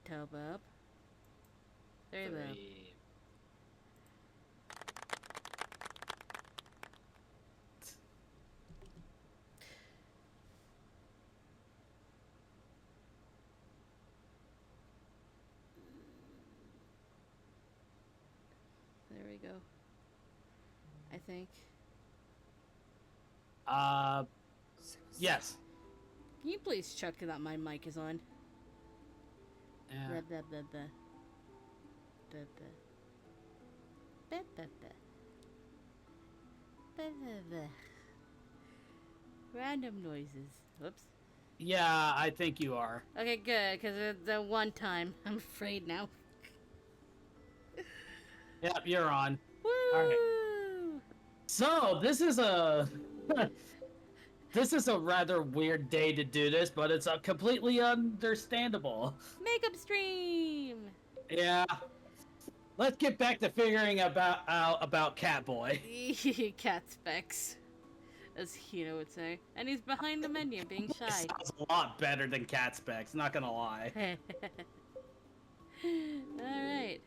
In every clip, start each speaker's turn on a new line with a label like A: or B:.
A: tub up. There you go. There we go. I think.
B: Yes.
A: Can you please check that my mic is on?
B: Yeah.
A: Blah, blah, blah, blah. Blah, blah. Blah, blah, blah. Blah, blah, blah. Random noises. Whoops.
B: Yeah, I think you are.
A: Okay, good, because the one time. I'm afraid now.
B: Yep, you're on.
A: Woo!
B: All right. So, this is a... this is a rather weird day to do this, but it's completely understandable.
A: Makeup stream!
B: Yeah. Let's get back to figuring out about Catboy.
A: Cat specs, as Hino would say. And he's behind the menu, being shy.
B: Sounds a lot better than Cat Specs, not gonna lie.
A: Alright.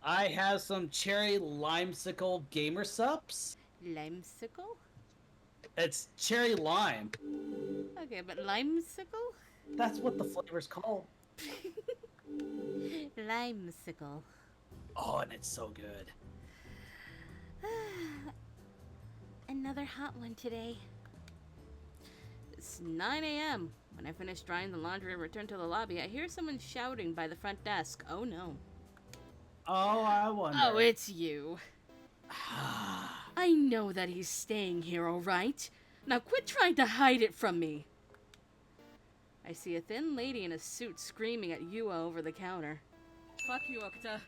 B: I have some cherry limesicle gamer sups.
A: Limesicle?
B: It's cherry lime.
A: Okay, but limesicle?
B: That's what the flavor's called.
A: Limesicle.
B: Oh, and it's so good.
A: Another hot one today. It's 9 a.m. When I finish drying the laundry and return to the lobby, I hear someone shouting by the front desk. Oh no.
B: Oh, I wonder.
A: Oh, it's you. I know that he's staying here, alright? Now quit trying to hide it from me. I see a thin lady in a suit screaming at Yua over the counter. Fuck you, Okuta.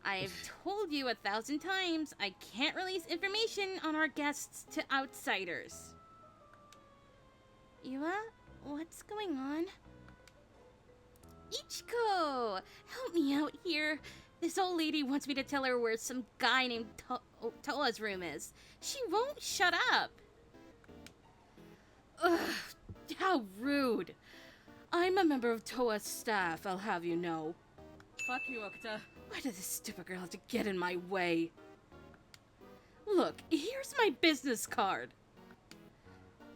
A: I've told you 1,000 times I can't release information on our guests to outsiders. Yua, what's going on? Ichiko! Help me out here. This old lady wants me to tell her where some guy named Toa's room is. She won't shut up. Ugh, how rude. I'm a member of Toa's staff, I'll have you know. Fuck you, Okuta. Why did this stupid girl have to get in my way? Look, here's my business card.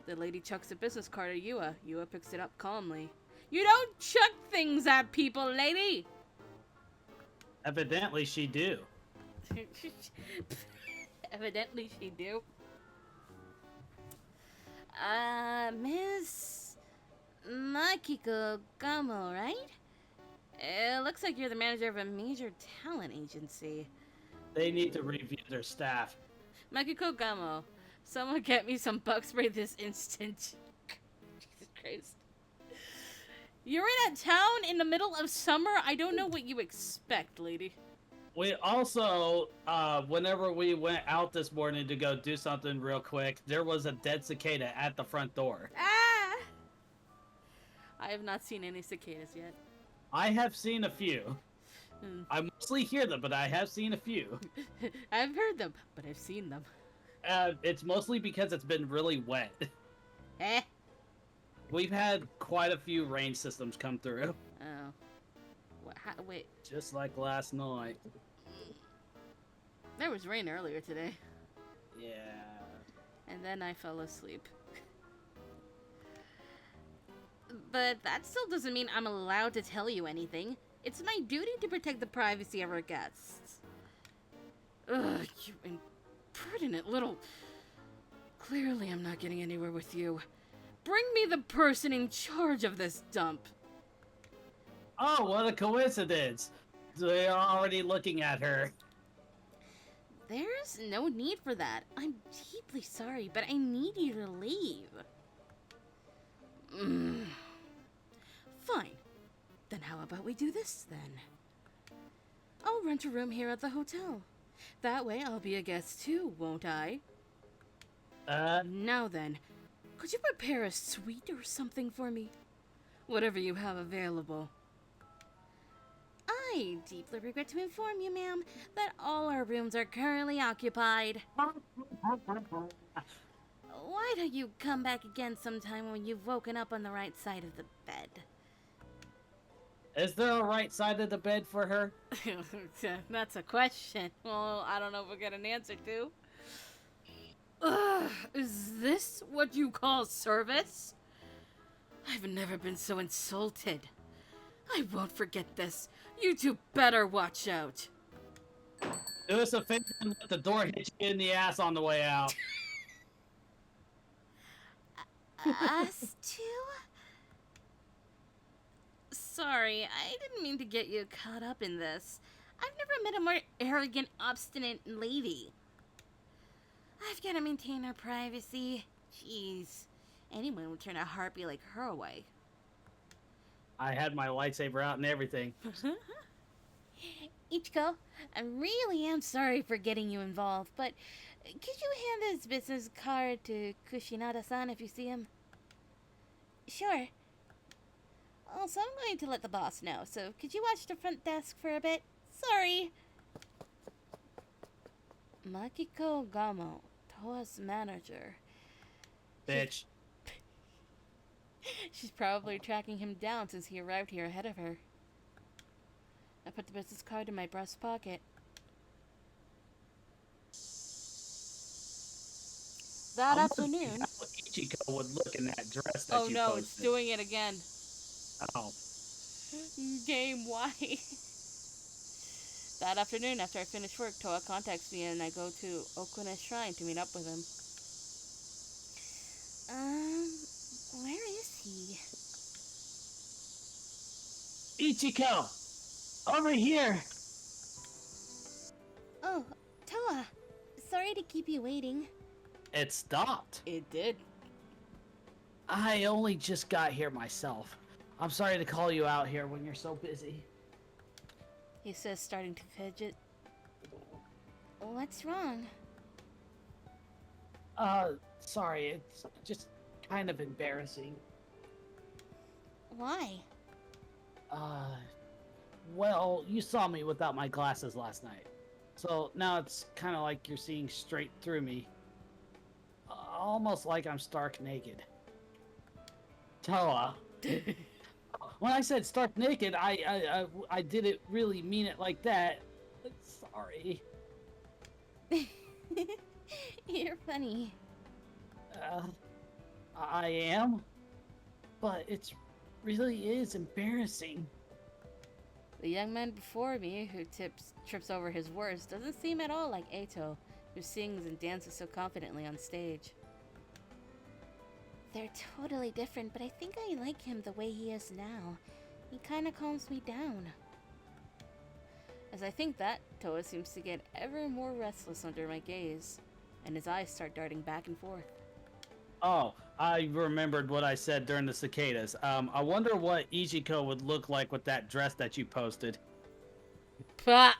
A: The lady chucks a business card at Yua. Yua picks it up calmly. You don't chuck things at people, lady!
B: Evidently she do.
A: Evidently she do. Miss Makiko Gamo, right? It looks like you're the manager of a major talent agency.
B: They need to review their staff.
A: Makiko Gamo, someone get me some bug spray this instant. Jesus Christ. You're in a town in the middle of summer? I don't know what you expect, lady.
B: We also, whenever we went out this morning to go do something real quick, there was a dead cicada at the front door.
A: Ah! I have not seen any cicadas yet.
B: I have seen a few. I mostly hear them, but I have seen a few.
A: I've heard them, but I've seen them.
B: It's mostly because it's been really wet.
A: Eh?
B: We've had quite a few rain systems come through.
A: Oh. What? Wait.
B: Just like last night.
A: There was rain earlier today.
B: Yeah.
A: And then I fell asleep. But that still doesn't mean I'm allowed to tell you anything. It's my duty to protect the privacy of our guests. Ugh, you impertinent little... Clearly I'm not getting anywhere with you. Bring me the person in charge of this dump.
B: Oh, what a coincidence. They're already looking at her.
A: There's no need for that. I'm deeply sorry, but I need you to leave. Fine. Then how about we do this, then? I'll rent a room here at the hotel. That way I'll be a guest too, won't I? Now then, could you prepare a suite or something for me? Whatever you have available. I deeply regret to inform you, ma'am, that all our rooms are currently occupied. Why don't you come back again sometime when you've woken up on the right side of the bed?
B: Is there a right side of the bed for her?
A: That's a question. Well, I don't know if we'll get an answer to. Is this what you call service? I've never been so insulted. I won't forget this. You two better watch out.
B: Do us a favor and let the door hit you in the ass on the way out.
A: Us two? Sorry, I didn't mean to get you caught up in this. I've never met a more arrogant, obstinate lady. I've got to maintain our privacy. Jeez, anyone would turn a harpy like her away.
B: I had my lightsaber out and everything.
A: Ichiko, I really am sorry for getting you involved, but could you hand this business card to Kushinada-san if you see him? Sure. Also, I'm going to let the boss know, so could you watch the front desk for a bit? Sorry. Makiko Gamo, Toa's manager.
B: Bitch.
A: She's probably tracking him down since he arrived here ahead of her. I put the business card in my breast pocket. That afternoon.
B: How Ichiko would look in that dress that
A: Oh
B: you
A: no,
B: posted.
A: it's doing it again.
B: Oh.
A: Game, why? That afternoon, after I finish work, Toa contacts me and I go to Okune's shrine to meet up with him. Where is he?
B: Ichiko! Over here!
A: Oh, Toa. Sorry to keep you waiting.
B: It stopped.
A: It did.
B: I only just got here myself. I'm sorry to call you out here when you're so busy.
A: He says, starting to fidget. What's wrong?
B: Sorry, it's just kind of embarrassing.
A: Why?
B: Well, you saw me without my glasses last night. So now it's kind of like you're seeing straight through me. Almost like I'm stark naked. Toa. When I said stark naked, I didn't really mean it like that. Sorry.
A: You're funny.
B: I am? But it really is embarrassing.
A: The young man before me, who trips over his words, doesn't seem at all like Eito, who sings and dances so confidently on stage. They're totally different, but I think I like him the way he is now. He kinda calms me down. As I think that, Toa seems to get ever more restless under my gaze, and his eyes start darting back and forth.
B: Oh, I remembered what I said during the cicadas. I wonder what Ichiko would look like with that dress that you posted.
A: Pah!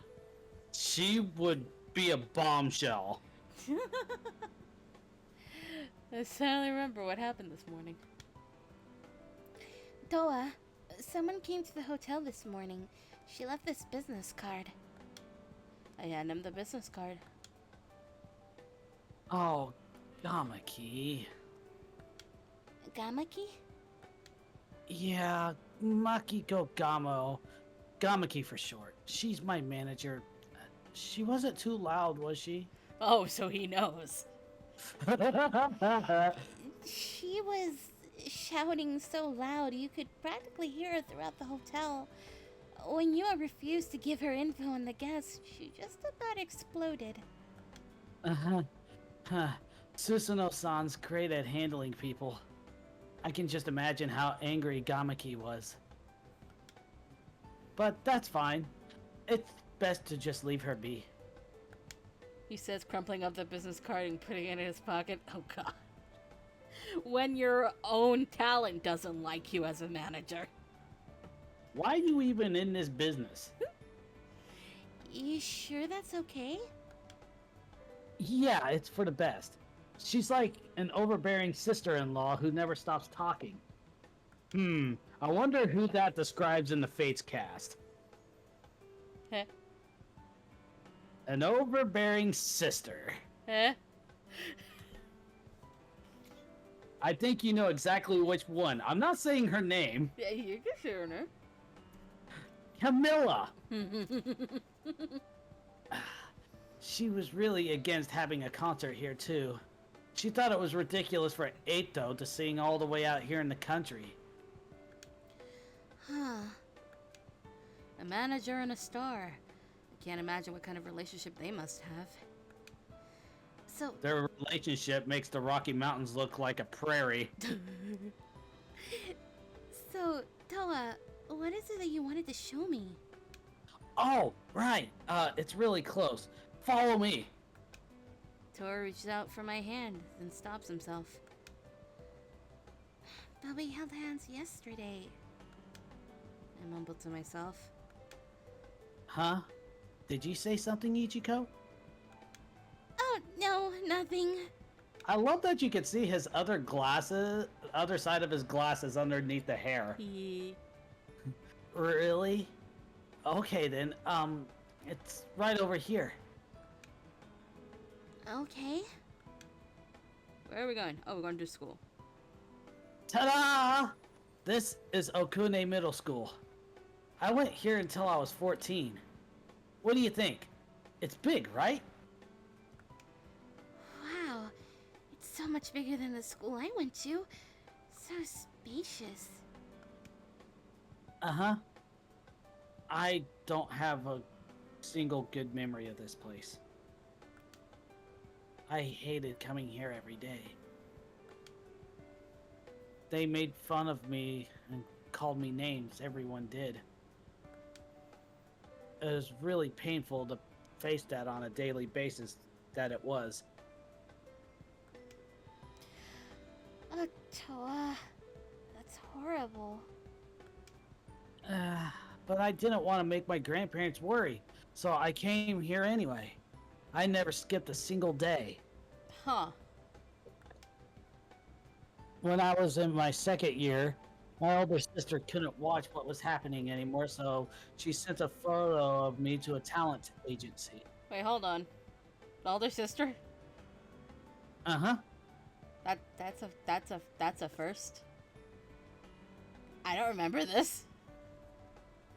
B: She would be a bombshell.
A: I suddenly remember what happened this morning. Toa, someone came to the hotel this morning. She left this business card. I hand him the business card.
B: Oh, Gamaki.
A: Gamaki?
B: Yeah, Makiko Gamo. Gamaki for short. She's my manager. She wasn't too loud, was she?
A: Oh, so he knows. She was shouting so loud you could practically hear her throughout the hotel. When you refused to give her info on the guests, she just about exploded.
B: Susanoo-san's great at handling people. I can just imagine how angry Gamaki was. But that's fine. It's best to just leave her be.
A: He says, crumpling up the business card and putting it in his pocket. Oh, God. When your own talent doesn't like you as a manager.
B: Why are you even in this business?
A: You sure that's okay?
B: Yeah, it's for the best. She's like an overbearing sister-in-law who never stops talking. I wonder who that describes in the Fates cast.
A: Huh?
B: An overbearing sister.
A: Huh?
B: I think you know exactly which one. I'm not saying her name.
A: Yeah, you can share her.
B: Camilla! She was really against having a concert here, too. She thought it was ridiculous for Eito to sing all the way out here in the country.
A: Huh. A manager and a star. I can't imagine what kind of relationship they must have. So...
B: Their relationship makes the Rocky Mountains look like a prairie.
A: So, Toa, what is it that you wanted to show me?
B: Oh, right. It's really close. Follow me.
A: Toa reaches out for my hand, then stops himself. But we held hands yesterday. I mumbled to myself.
B: Huh? Did you say something, Ichiko?
A: Oh, no, nothing.
B: I love that you can see his other glasses, other side of his glasses underneath the hair. Really? Okay then, it's right over here.
A: Okay. Where are we going? Oh, we're going to school.
B: Ta-da! This is Okune Middle School. I went here until I was 14. What do you think? It's big, right?
A: Wow. It's so much bigger than the school I went to. So spacious.
B: Uh-huh. I don't have a single good memory of this place. I hated coming here every day. They made fun of me and called me names, everyone did. It was really painful to face that on a daily basis, that it was.
A: Oh, Toa. That's horrible.
B: But I didn't want to make my grandparents worry, so I came here anyway. I never skipped a single day.
A: Huh.
B: When I was in my second year, my older sister couldn't watch what was happening anymore, so she sent a photo of me to a talent agency.
A: Wait, hold on. Older sister?
B: Uh-huh.
A: That's a first. I don't remember this.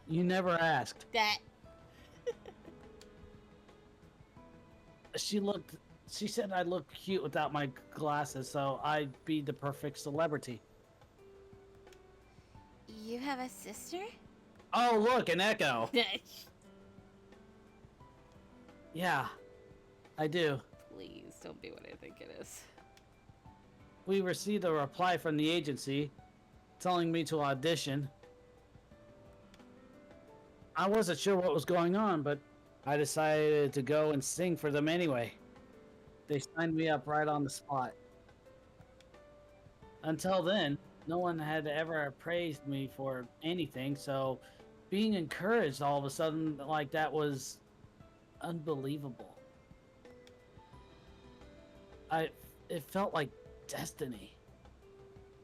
B: You never asked.
A: That.
B: She said I looked cute without my glasses, so I'd be the perfect celebrity.
A: You have a sister?
B: Oh, look, an echo. Yeah, I do.
A: Please don't be what I think it is.
B: We received a reply from the agency telling me to audition. I wasn't sure what was going on, but I decided to go and sing for them anyway. They signed me up right on the spot. Until then, no one had ever praised me for anything, so being encouraged all of a sudden like that was unbelievable. It felt like destiny.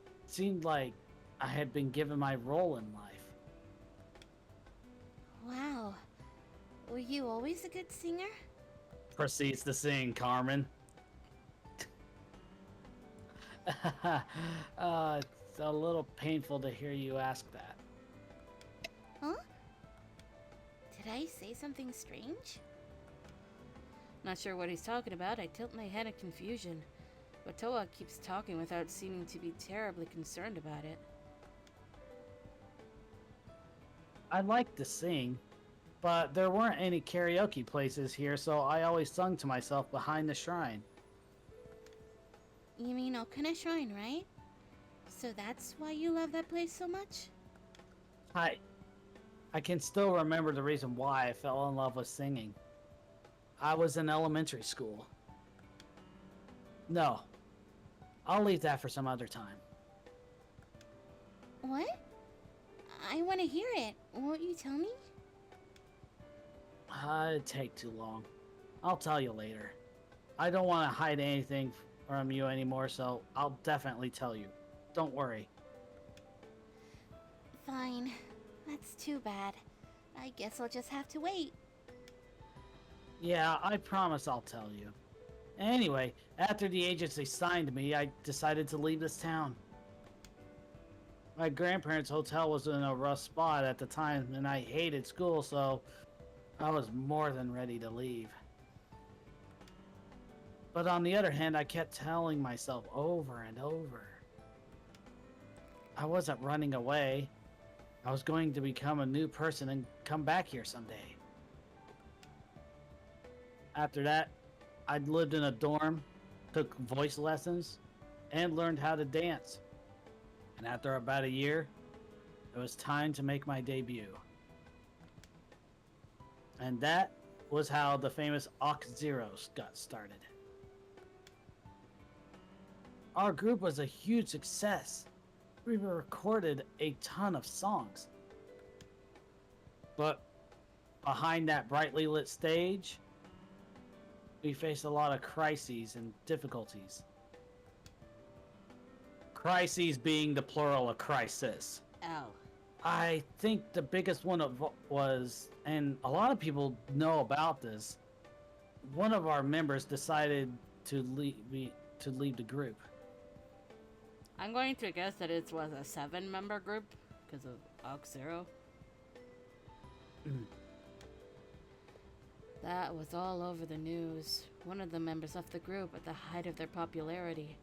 B: It seemed like I had been given my role in life.
A: Wow. Were you always a good singer?
B: Proceeds to sing, Carmen. It's a little painful to hear you ask that.
A: Huh? Did I say something strange? Not sure what he's talking about. I tilt my head in confusion. But Toa keeps talking without seeming to be terribly concerned about it.
B: I like to sing, but there weren't any karaoke places here, so I always sung to myself behind the shrine.
A: You mean Okune Shrine, right? So that's why you love that place so much?
B: I can still remember the reason why I fell in love with singing. I was in elementary school. No, I'll leave that for some other time.
A: What? I want to hear it. Won't you tell me?
B: It'd take too long. I'll tell you later. I don't want to hide anything from you anymore, so I'll definitely tell you. Don't worry.
A: Fine. That's too bad. I guess I'll just have to wait.
B: Yeah, I promise I'll tell you. Anyway, after the agency signed me, I decided to leave this town. My grandparents' hotel was in a rough spot at the time, and I hated school, so I was more than ready to leave. But on the other hand, I kept telling myself over and over I wasn't running away. I was going to become a new person and come back here someday. After that, I lived in a dorm, took voice lessons, and learned how to dance. And after about a year, it was time to make my debut. And that was how the famous Ox Zeros got started. Our group was a huge success. We recorded a ton of songs. But behind that brightly lit stage, we faced a lot of crises and difficulties. Crises being the plural of crisis.
A: Ow.
B: I think the biggest one was, and a lot of people know about this, one of our members decided to leave the group.
A: I'm going to guess that it was a 7-member group because of Ox Zero. That was all over the news. One of the members left the group at the height of their popularity.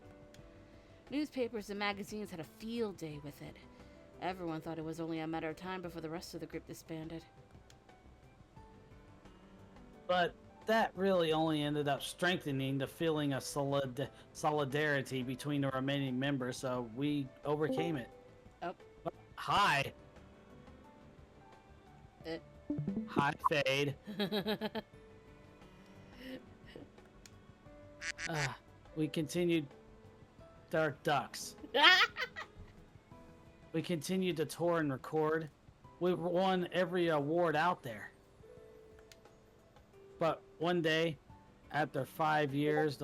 A: Newspapers and magazines had a field day with it. Everyone thought it was only a matter of time before the rest of the group disbanded.
B: But that really only ended up strengthening the feeling of solidarity between the remaining members, so we overcame it.
A: Oh.
B: Hi. Hi, Fade. We continued Dark Ducks. We continued to tour and record. We won every award out there. But one day, after 5 years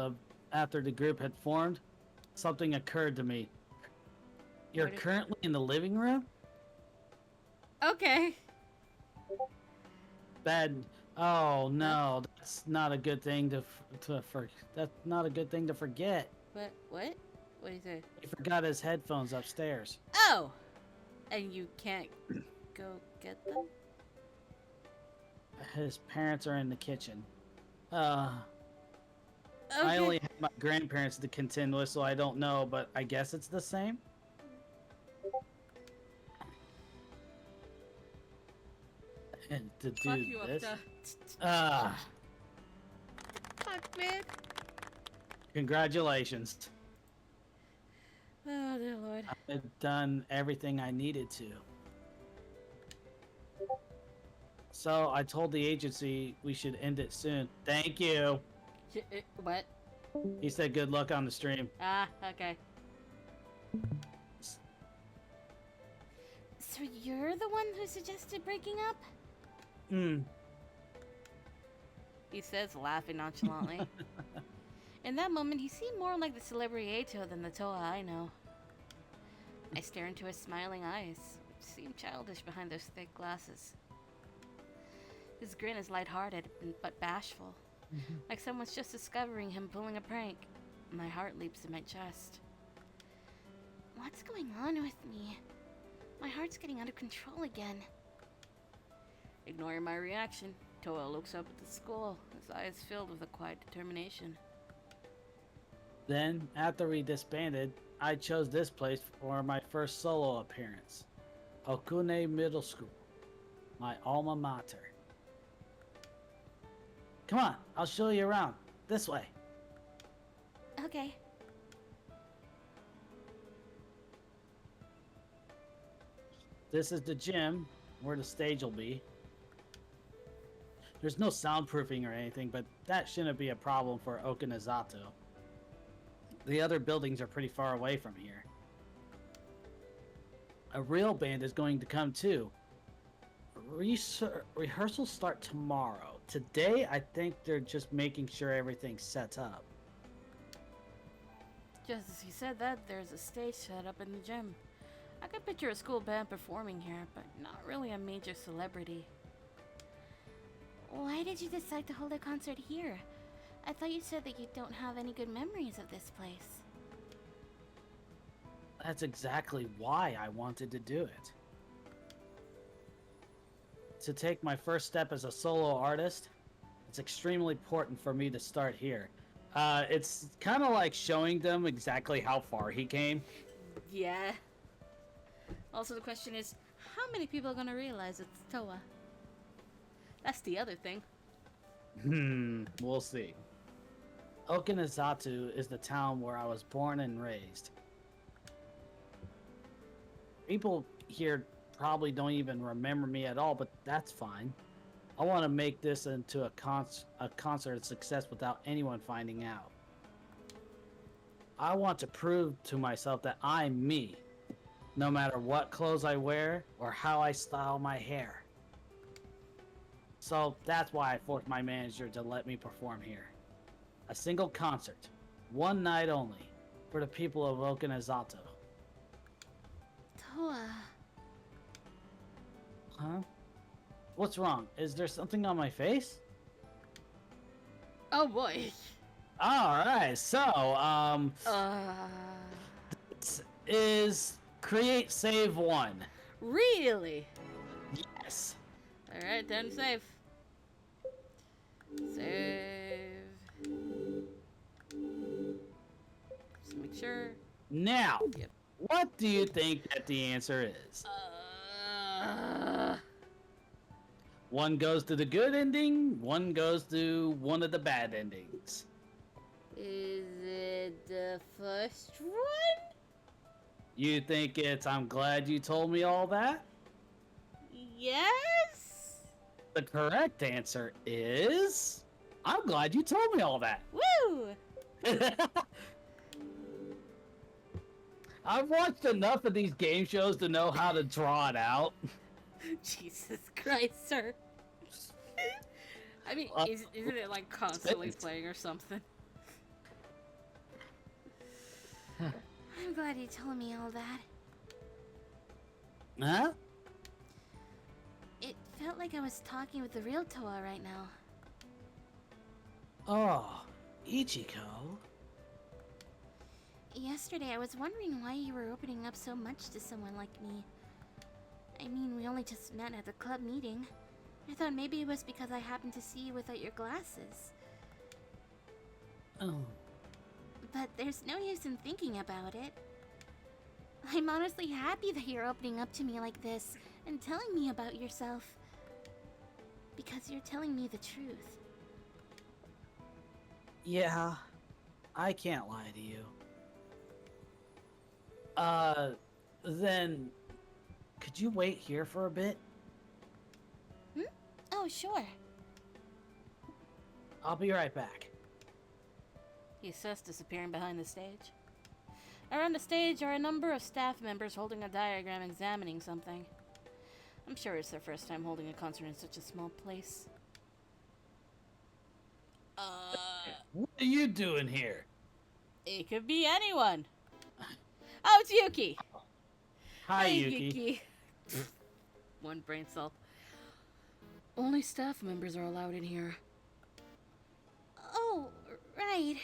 B: after the group had formed, something occurred to me. You're currently in the living room?
A: Okay.
B: Bad. Oh no, that's not a good thing that's not a good thing to forget.
A: What? What? What do you say?
B: He forgot his headphones upstairs.
A: Oh! And you can't go get them?
B: His parents are in the kitchen.
A: Okay.
B: I only have my grandparents to contend with, so I don't know, but I guess it's the same. And to
A: Fuck
B: do
A: you
B: this.
A: Fuck, man.
B: Congratulations.
A: Oh, dear Lord.
B: I've done everything I needed to. So I told the agency we should end it soon. Thank you.
A: What?
B: He said good luck on the stream.
A: Ah, okay. So you're the one who suggested breaking up? He says, laughing nonchalantly. In that moment, he seemed more like the celebrity Ato than the Toa I know. I stare into his smiling eyes, which seem childish behind those thick glasses. His grin is lighthearted, but bashful, like someone's just discovering him pulling a prank. My heart leaps in my chest. What's going on with me? My heart's getting out of control again. Ignoring my reaction, Toa looks up at the school, his eyes filled with a quiet determination.
B: Then, after we disbanded, I chose this place for my first solo appearance. Okune Middle School, my alma mater. Come on, I'll show you around. This way.
A: Okay.
B: This is the gym, where the stage will be. There's no soundproofing or anything, but that shouldn't be a problem for Okinazato. The other buildings are pretty far away from here. A real band is going to come too. Rehearsals start tomorrow. Today, I think they're just making sure everything's set up.
A: Just as he said that, there's a stage set up in the gym. I could picture a school band performing here, but not really a major celebrity. Why did you decide to hold a concert here? I thought you said that you don't have any good memories of this place.
B: That's exactly why I wanted to do it. To take my first step as a solo artist, it's extremely important for me to start here. It's kind of like showing them exactly how far he came.
A: Yeah. Also, the question is, how many people are gonna realize it's Toa? That's the other thing.
B: We'll see. Okinazatu is the town where I was born and raised. People here probably don't even remember me at all, but that's fine. I want to make this into a concert success without anyone finding out. I want to prove to myself that I'm me, no matter what clothes I wear or how I style my hair. So that's why I forced my manager to let me perform here. A single concert, one night only, for the people of Okinazato.
A: Toa.
B: Huh? What's wrong? Is there something on my face?
A: Oh boy.
B: Alright, so,
A: Uh.
B: this is create save one.
A: Really?
B: Yes.
A: Alright, then save. Save. Just make sure.
B: Now,
A: Yep.
B: what do you think that the answer is? One goes to the good ending, one goes to one of the bad endings.
A: Is it the first one?
B: You think it's I'm glad you told me all that?
A: Yes?
B: The correct answer is I'm glad you told me all that.
A: Woo!
B: I've watched enough of these game shows to know how to draw it out.
A: Jesus Christ, sir. I mean, isn't it like constantly playing or something?
C: I'm glad you told me all that.
B: Huh?
C: It felt like I was talking with the real Toa right now.
B: Oh, Ichiko.
C: Yesterday, I was wondering why you were opening up so much to someone like me. I mean, we only just met at the club meeting. I thought maybe it was because I happened to see you without your glasses.
B: Oh.
C: But there's no use in thinking about it. I'm honestly happy that you're opening up to me like this and telling me about yourself. Because you're telling me the truth.
B: Yeah, I can't lie to you. Then could you wait here for a bit?
C: Oh, sure.
B: I'll be right back.
A: He says, disappearing behind the stage. Around the stage are a number of staff members holding a diagram examining something. I'm sure it's their first time holding a concert in such a small place.
B: What are you doing here?
A: It could be anyone. Oh, it's Yuki.
B: Hi, Yuki.
A: One brain cell. Only staff members are allowed in here.
C: Oh, right.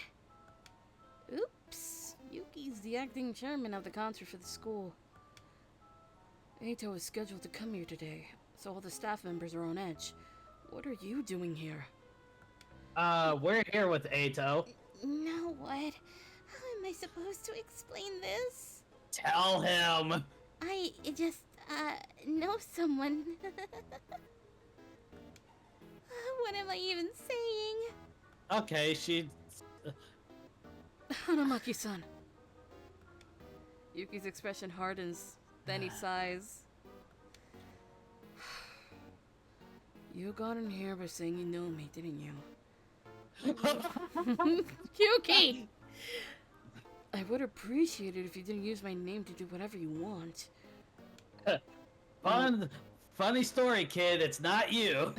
A: Oops. Yuki's the acting chairman of the concert for the school. Eito is scheduled to come here today, so all the staff members are on edge. What are you doing here?
B: We're here with Eito.
C: Now what? How am I supposed to explain this?
B: Tell him.
C: I just, know someone. What am I even saying?
B: Okay, she...
A: Hanamaki-san. Yuki's expression hardens, then he sighs. You got in here by saying you know me, didn't you? Yuki! I would appreciate it if you didn't use my name to do whatever you want.
B: Funny story, kid. It's not you.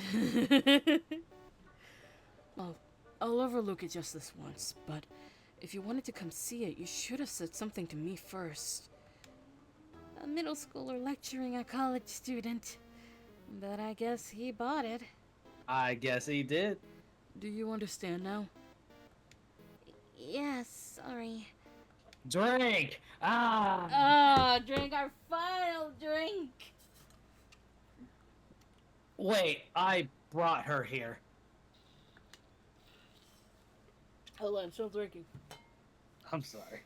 A: Well, I'll overlook it just this once, but if you wanted to come see it, you should have said something to me first. A middle schooler lecturing a college student. But I guess he bought it.
B: I guess he did.
A: Do you understand now?
C: Yeah, sorry.
B: Drink! Ah!
A: Ah, drink our final drink.
B: Wait, I brought her here.
A: Hold on, still drinking.
B: I'm sorry.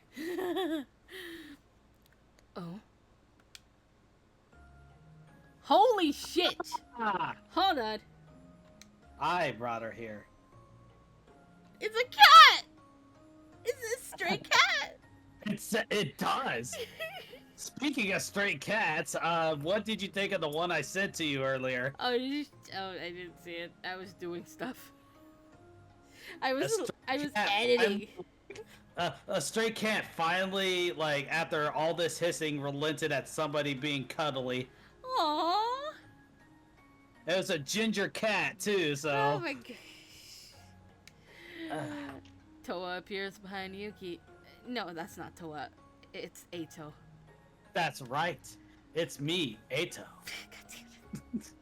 A: Oh. Holy shit!
B: Ah!
A: Hold on.
B: I brought her here.
A: It's a cat! It's a stray cat!
B: It does. Speaking of stray cats, what did you think of the one I sent to you earlier?
A: Oh, I didn't see it. I was doing stuff. I was
B: cat.
A: editing.
B: A stray cat finally, like, after all this hissing, relented at somebody being cuddly.
A: Aww.
B: It was a ginger cat, too,
A: Oh
B: so...
A: my gosh. Toa appears behind Yuki. No, that's not Toa. It's Eito.
B: That's right. It's me, Eito.
A: God damn it.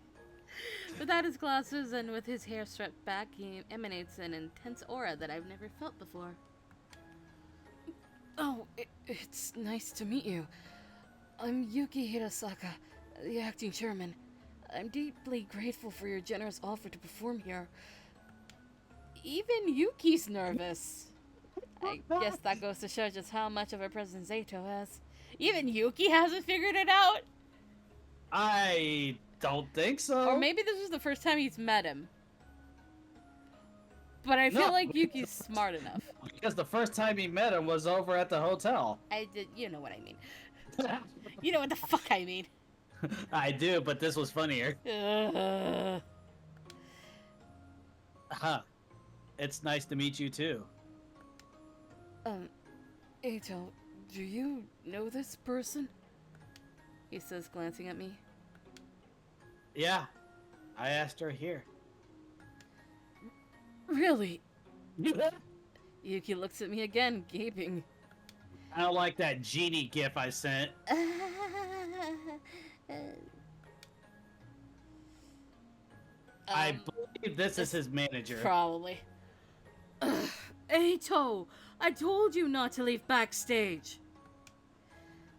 A: Without his glasses and with his hair swept back, he emanates an intense aura that I've never felt before. Oh, it's nice to meet you. I'm Yuki Hirasaka, the acting chairman. I'm deeply grateful for your generous offer to perform here. Even Yuki's nervous. I guess that goes to show just how much of a presence Eito has. Even Yuki hasn't figured it out.
B: I don't think so.
A: Or maybe this was the first time he's met him. But I feel
B: No,
A: like Yuki's smart enough.
B: Because the first time he met him was over at the hotel.
A: I did, you know what I mean. You know what the fuck I mean.
B: I do, but this was funnier. Huh. It's nice to meet you too.
A: Eito, do you know this person? He says, glancing at me.
B: Yeah, I asked her here.
A: Really? Yuki looks at me again, gaping.
B: I don't like that genie gif I sent. I believe this is his manager.
A: Probably. Eito, I told you not to leave backstage.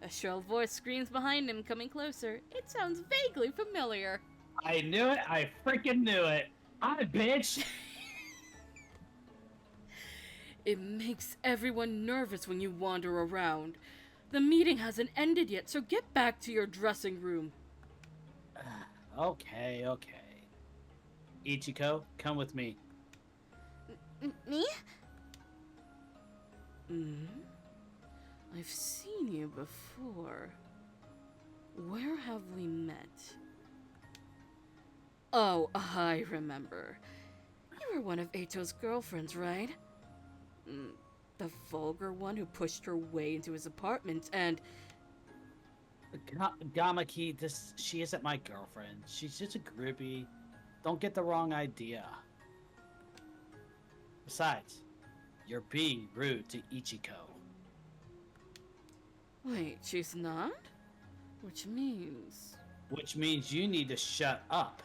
A: A shrill voice screams behind him, coming closer. It sounds vaguely familiar.
B: I knew it. I freaking knew it. Hi, bitch.
A: It makes everyone nervous when you wander around. The meeting hasn't ended yet, so get back to your dressing room.
B: Okay. Ichiko, come with me.
C: Me?
A: I've seen you before. Where have we met? Oh, I remember. You were one of Eito's girlfriends, right? The vulgar one who pushed her way into his apartment and...
B: Gamaki, she isn't my girlfriend. She's just a groupie. Don't get the wrong idea. Besides, you're being rude to Ichiko.
A: Wait, she's not? Which means...
B: Which means you need to shut up.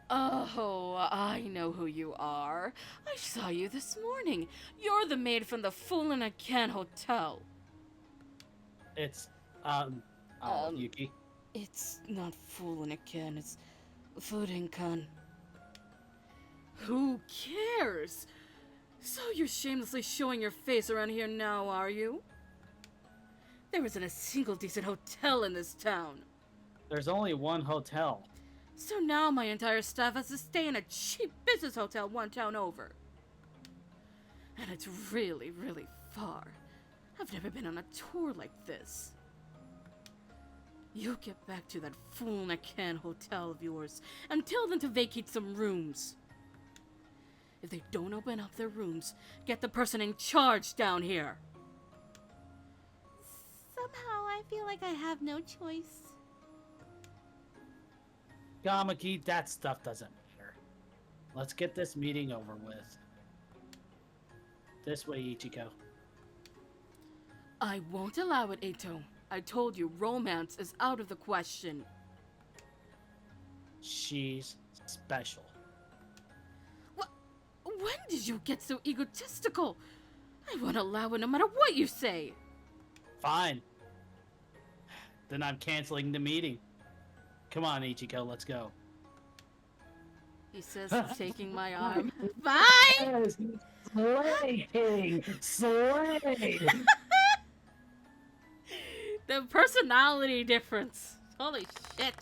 A: Oh, I know who you are. I saw you this morning. You're the maid from the Fool in a Can Hotel.
B: It's, Yuki.
A: It's not Fool in a Can, it's Food in Can. Who cares? So you're shamelessly showing your face around here now, are you? There isn't a single decent hotel in this town.
B: There's only one hotel.
A: So now my entire staff has to stay in a cheap business hotel one town over. And it's really, really far. I've never been on a tour like this. You get back to that Fool in a Can hotel of yours and tell them to vacate some rooms. If they don't open up their rooms, get the person in charge down here.
C: Somehow I feel like I have no choice.
B: Gamaki, that stuff doesn't matter. Let's get this meeting over with. This way, Ichiko.
A: I won't allow it, Eito. I told you, romance is out of the question.
B: She's special.
A: When did you get so egotistical? I won't allow it no matter what you say.
B: Fine. Then I'm canceling the meeting. Come on, Ichiko, let's go.
A: He says he's taking my arm. Bye!
B: Yes, slaying! Slay!
A: The personality difference. Holy shit.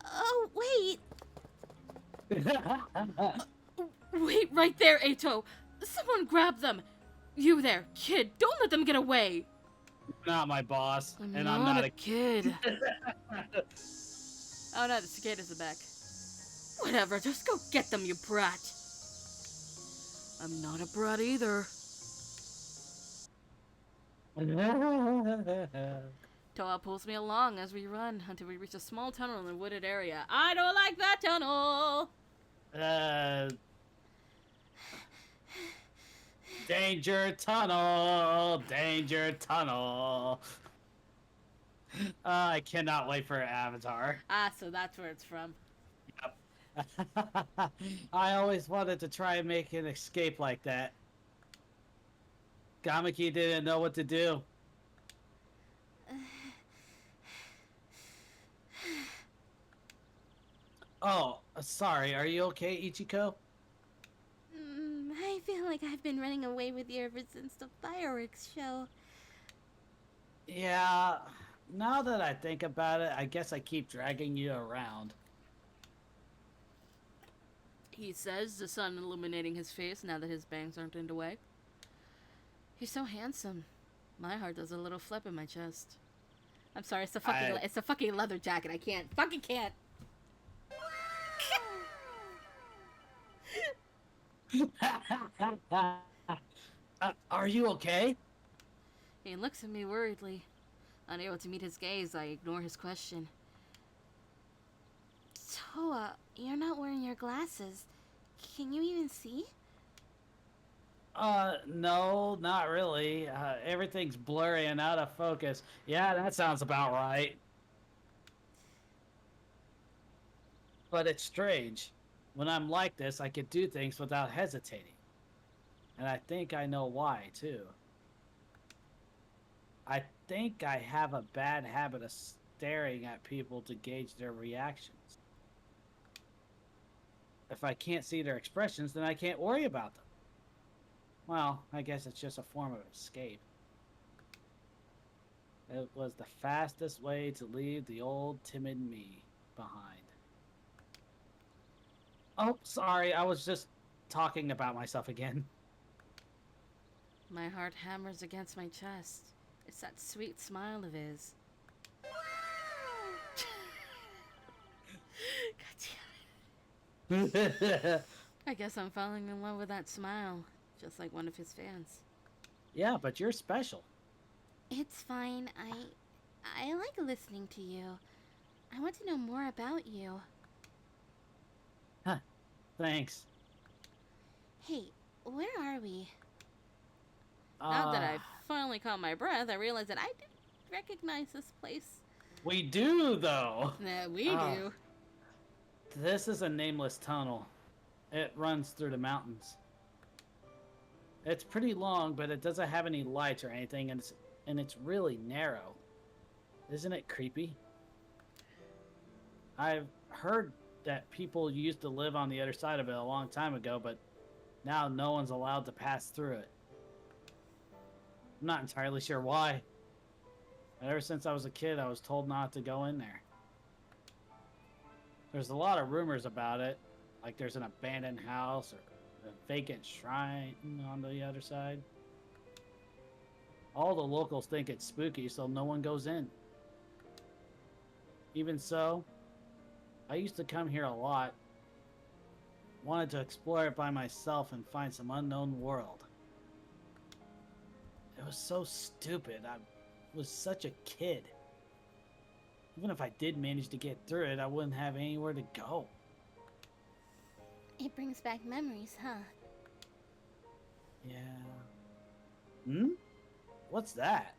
C: Oh, wait.
A: Wait right there, Ato. Someone grab them. You there, kid. Don't let them get away.
B: Not my boss,
A: I'm
B: and
A: not
B: I'm not
A: a kid. Oh no, the cicadas are back. Whatever, just go get them, you brat. I'm not a brat either. Toa pulls me along as we run until we reach a small tunnel in a wooded area. I don't like that tunnel!
B: Danger tunnel! Danger tunnel! I cannot wait for Avatar.
A: Ah, so that's where it's from.
B: I always wanted to try and make an escape like that. Gamaki didn't know what to do. Oh, sorry. Are you okay, Ichiko?
C: I feel like I've been running away with you ever since the fireworks show.
B: Yeah. Now that I think about it, I guess I keep dragging you around.
A: He says, the sun illuminating his face now that his bangs aren't in the way. He's so handsome. My heart does a little flip in my chest. I'm sorry, it's a fucking leather jacket. I can't. Fucking can't.
B: Are you okay?
A: He looks at me worriedly. Unable to meet his gaze, I ignore his question.
C: Toa, you're not wearing your glasses. Can you even see?
B: No, not really. Everything's blurry and out of focus. Yeah, that sounds about right. But it's strange. When I'm like this, I can do things without hesitating. And I think I know why, too. I think I have a bad habit of staring at people to gauge their reactions. If I can't see their expressions, then I can't worry about them. Well, I guess it's just a form of escape. It was the fastest way to leave the old timid me behind. Oh, sorry, I was just talking about myself again.
A: My heart hammers against my chest. It's that sweet smile of his. God damn it. I guess I'm falling in love with that smile, just like one of his fans.
B: Yeah, but you're special.
C: It's fine. I like listening to you. I want to know more about you.
B: Huh. Thanks.
C: Hey, where are we?
A: Now that I've finally caught my breath, I realize that I didn't recognize this place.
B: We do, though.
A: Nah, we do.
B: This is a nameless tunnel. It runs through the mountains. It's pretty long, but it doesn't have any lights or anything, and it's really narrow. Isn't it creepy? I've heard that people used to live on the other side of it a long time ago, but now no one's allowed to pass through it. I'm not entirely sure why. Ever since I was a kid, I was told not to go in there. There's a lot of rumors about it, like there's an abandoned house or a vacant shrine on the other side. All the locals think it's spooky, so no one goes in. Even so, I used to come here a lot. Wanted to explore it by myself and find some unknown world. It was so stupid. I was such a kid. Even if I did manage to get through it, I wouldn't have anywhere to go.
C: It brings back memories, huh?
B: Yeah. Hmm? What's that?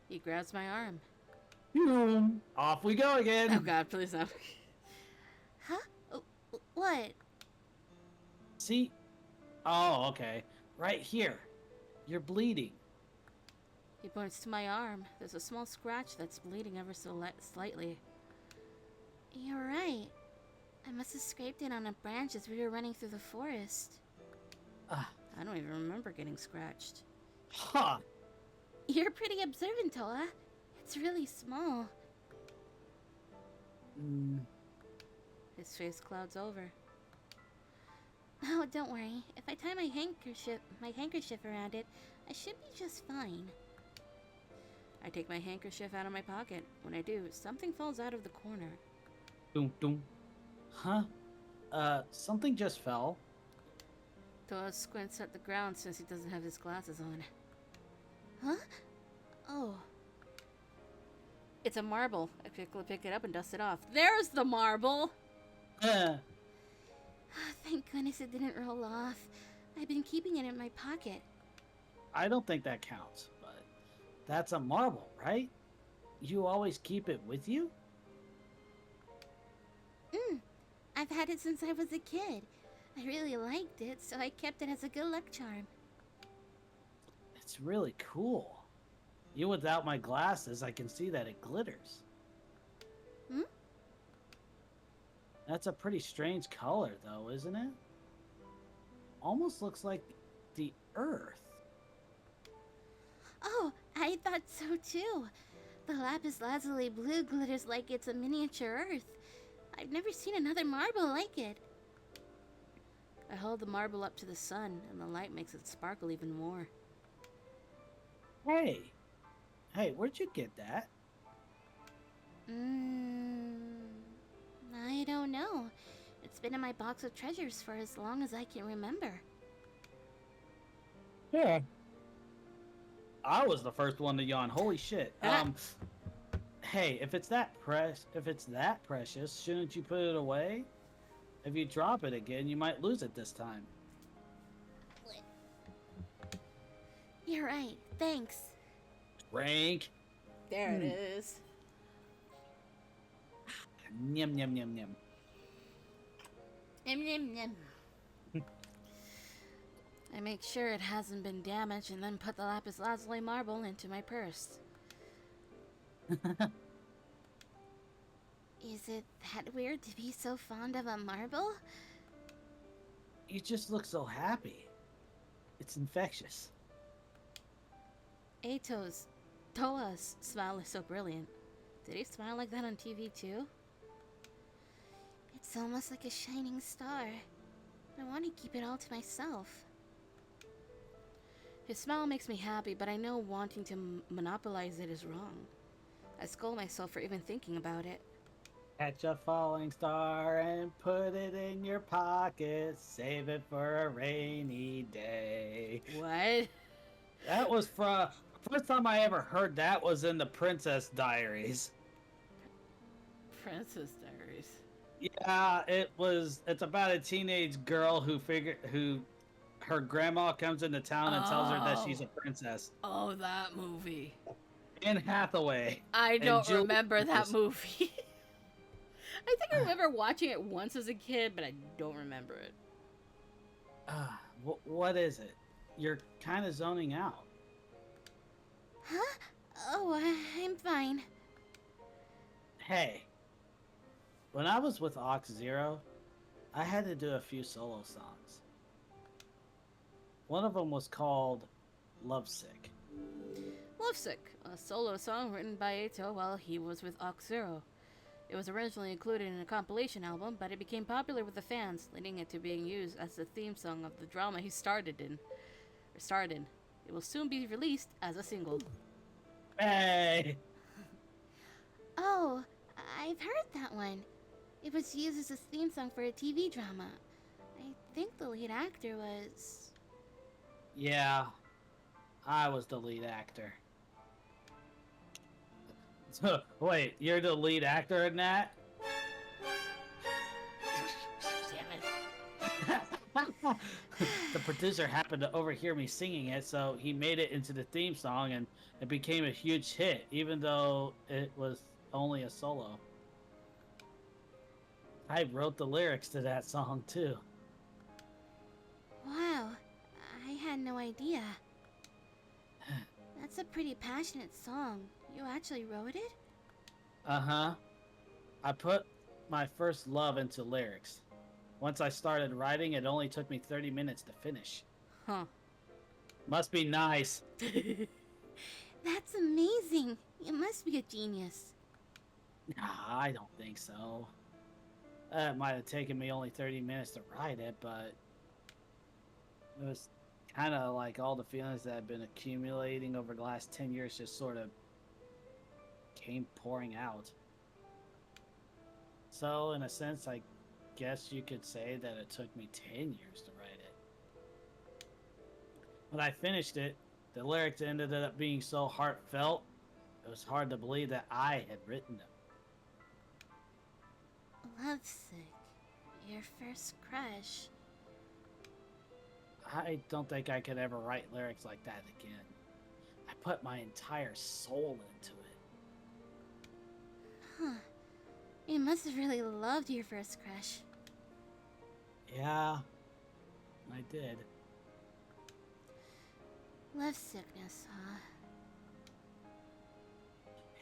A: He grabs my arm.
B: Off we go again.
A: Oh god, please no.
C: Huh? What?
B: See? Oh, okay. Right here. You're bleeding.
A: He points to my arm. There's a small scratch that's bleeding ever so slightly.
C: You're right. I must have scraped it on a branch as we were running through the forest.
A: I don't even remember getting scratched.
B: Huh.
C: You're pretty observant, Toa. It's really small.
A: His face clouds over.
C: Oh, don't worry. If I tie my handkerchief around it, I should be just fine.
A: I take my handkerchief out of my pocket. When I do, something falls out of the corner.
B: Doom, doom. Huh? Something just fell.
A: Toa squints at the ground since he doesn't have his glasses on.
C: Huh? Oh.
A: It's a marble. I quickly pick it up and dust it off. There's the marble!
C: Thank goodness it didn't roll off. I've been keeping it in my pocket.
B: I don't think that counts, but that's a marble, right? You always keep it with you?
C: I've had it since I was a kid. I really liked it, so I kept it as a good luck charm.
B: It's really cool. Even without my glasses, I can see that it glitters. That's a pretty strange color, though, isn't it? Almost looks like the Earth.
C: Oh, I thought so too. The lapis lazuli blue glitters like it's a miniature Earth. I've never seen another marble like it.
A: I hold the marble up to the sun, and the light makes it sparkle even more.
B: Hey, where'd you get that?
C: I don't know. It's been in my box of treasures for as long as I can remember.
B: Yeah. I was the first one to yawn. Holy shit. Hey, if it's that precious, shouldn't you put it away? If you drop it again, you might lose it this time.
C: You're right. Thanks.
B: Rank.
A: There it is.
B: Nyam, nyam, nyam, nyam.
C: Nom, nom, nom.
A: I make sure it hasn't been damaged and then put the lapis lazuli marble into my purse.
C: Is it that weird to be so fond of a marble?
B: You just look so happy. It's infectious.
A: Toa's smile is so brilliant. Did he smile like that on TV too?
C: It's almost like a shining star. I want to keep it all to myself.
A: His smile makes me happy, but I know wanting to monopolize it is wrong. I scold myself for even thinking about it.
B: Catch a falling star and put it in your pocket. Save it for a rainy day.
A: What?
B: That was from... First time I ever heard that was in the Princess Diaries.
A: Princess Diaries.
B: Yeah, it's about a teenage girl who her grandma comes into town and tells her that she's a princess.
A: Oh, that movie.
B: Anne Hathaway.
A: I don't remember that movie. I think I remember watching it once as a kid, but I don't remember it.
B: What is it? You're kind of zoning out.
C: Huh? Oh, I'm fine.
B: Hey, when I was with Ox Zero, I had to do a few solo songs. One of them was called Lovesick.
A: Lovesick, a solo song written by Eito while he was with Ox Zero. It was originally included in a compilation album, but it became popular with the fans, leading it to being used as the theme song of the drama he starred in. It will soon be released as a single.
B: Hey!
C: Oh, I've heard that one. It was used as a theme song for a TV drama. I think the lead actor was...
B: Yeah, I was the lead actor. So, wait, you're the lead actor in that? The producer happened to overhear me singing it, so he made it into the theme song, and it became a huge hit, even though it was only a solo. I wrote the lyrics to that song, too.
C: had no idea. That's a pretty passionate song. You actually wrote it?
B: Uh-huh. I put my first love into lyrics. Once I started writing, it only took me 30 minutes to finish.
A: Huh.
B: Must be nice.
C: That's amazing. You must be a genius.
B: Nah, I don't think so. It might have taken me only 30 minutes to write it, but it was kind of like all the feelings that have been accumulating over the last 10 years just sort of came pouring out. So, in a sense, I guess you could say that it took me 10 years to write it. When I finished it, the lyrics ended up being so heartfelt, it was hard to believe that I had written them.
C: Lovesick. Your first crush.
B: I don't think I could ever write lyrics like that again. I put my entire soul into it.
C: Huh. You must have really loved your first crush.
B: Yeah, I did.
C: Love sickness, huh?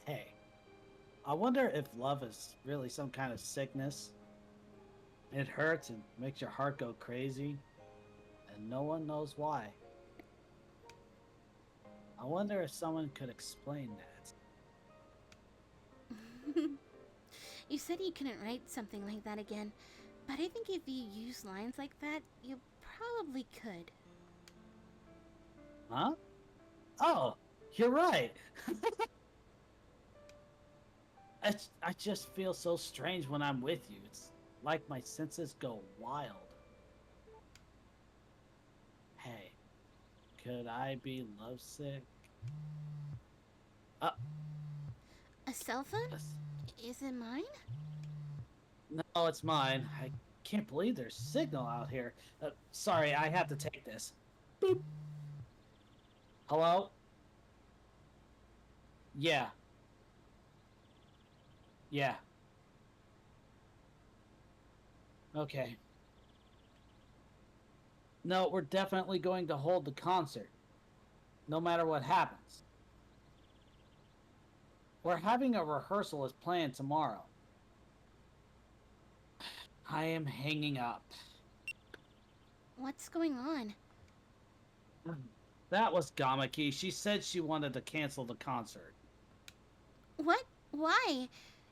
B: Hey, I wonder if love is really some kind of sickness. It hurts and makes your heart go crazy, and no one knows why. I wonder if someone could explain that.
C: You said you couldn't write something like that again, but I think if you use lines like that, you probably could.
B: Huh? Oh, you're right. I just feel so strange when I'm with you. It's like my senses go wild. Hey, could I be lovesick? Uh,
C: A cell phone?
B: yes.
C: Is it mine?
B: No, it's mine. I can't believe there's signal out here. Sorry, I have to take this. Boop. Hello? Yeah. Yeah. Okay. No, we're definitely going to hold the concert. No matter what happens. We're having a rehearsal as planned tomorrow. I am hanging up.
C: What's going on?
B: That was Gamaki. She said she wanted to cancel the concert.
C: What? Why?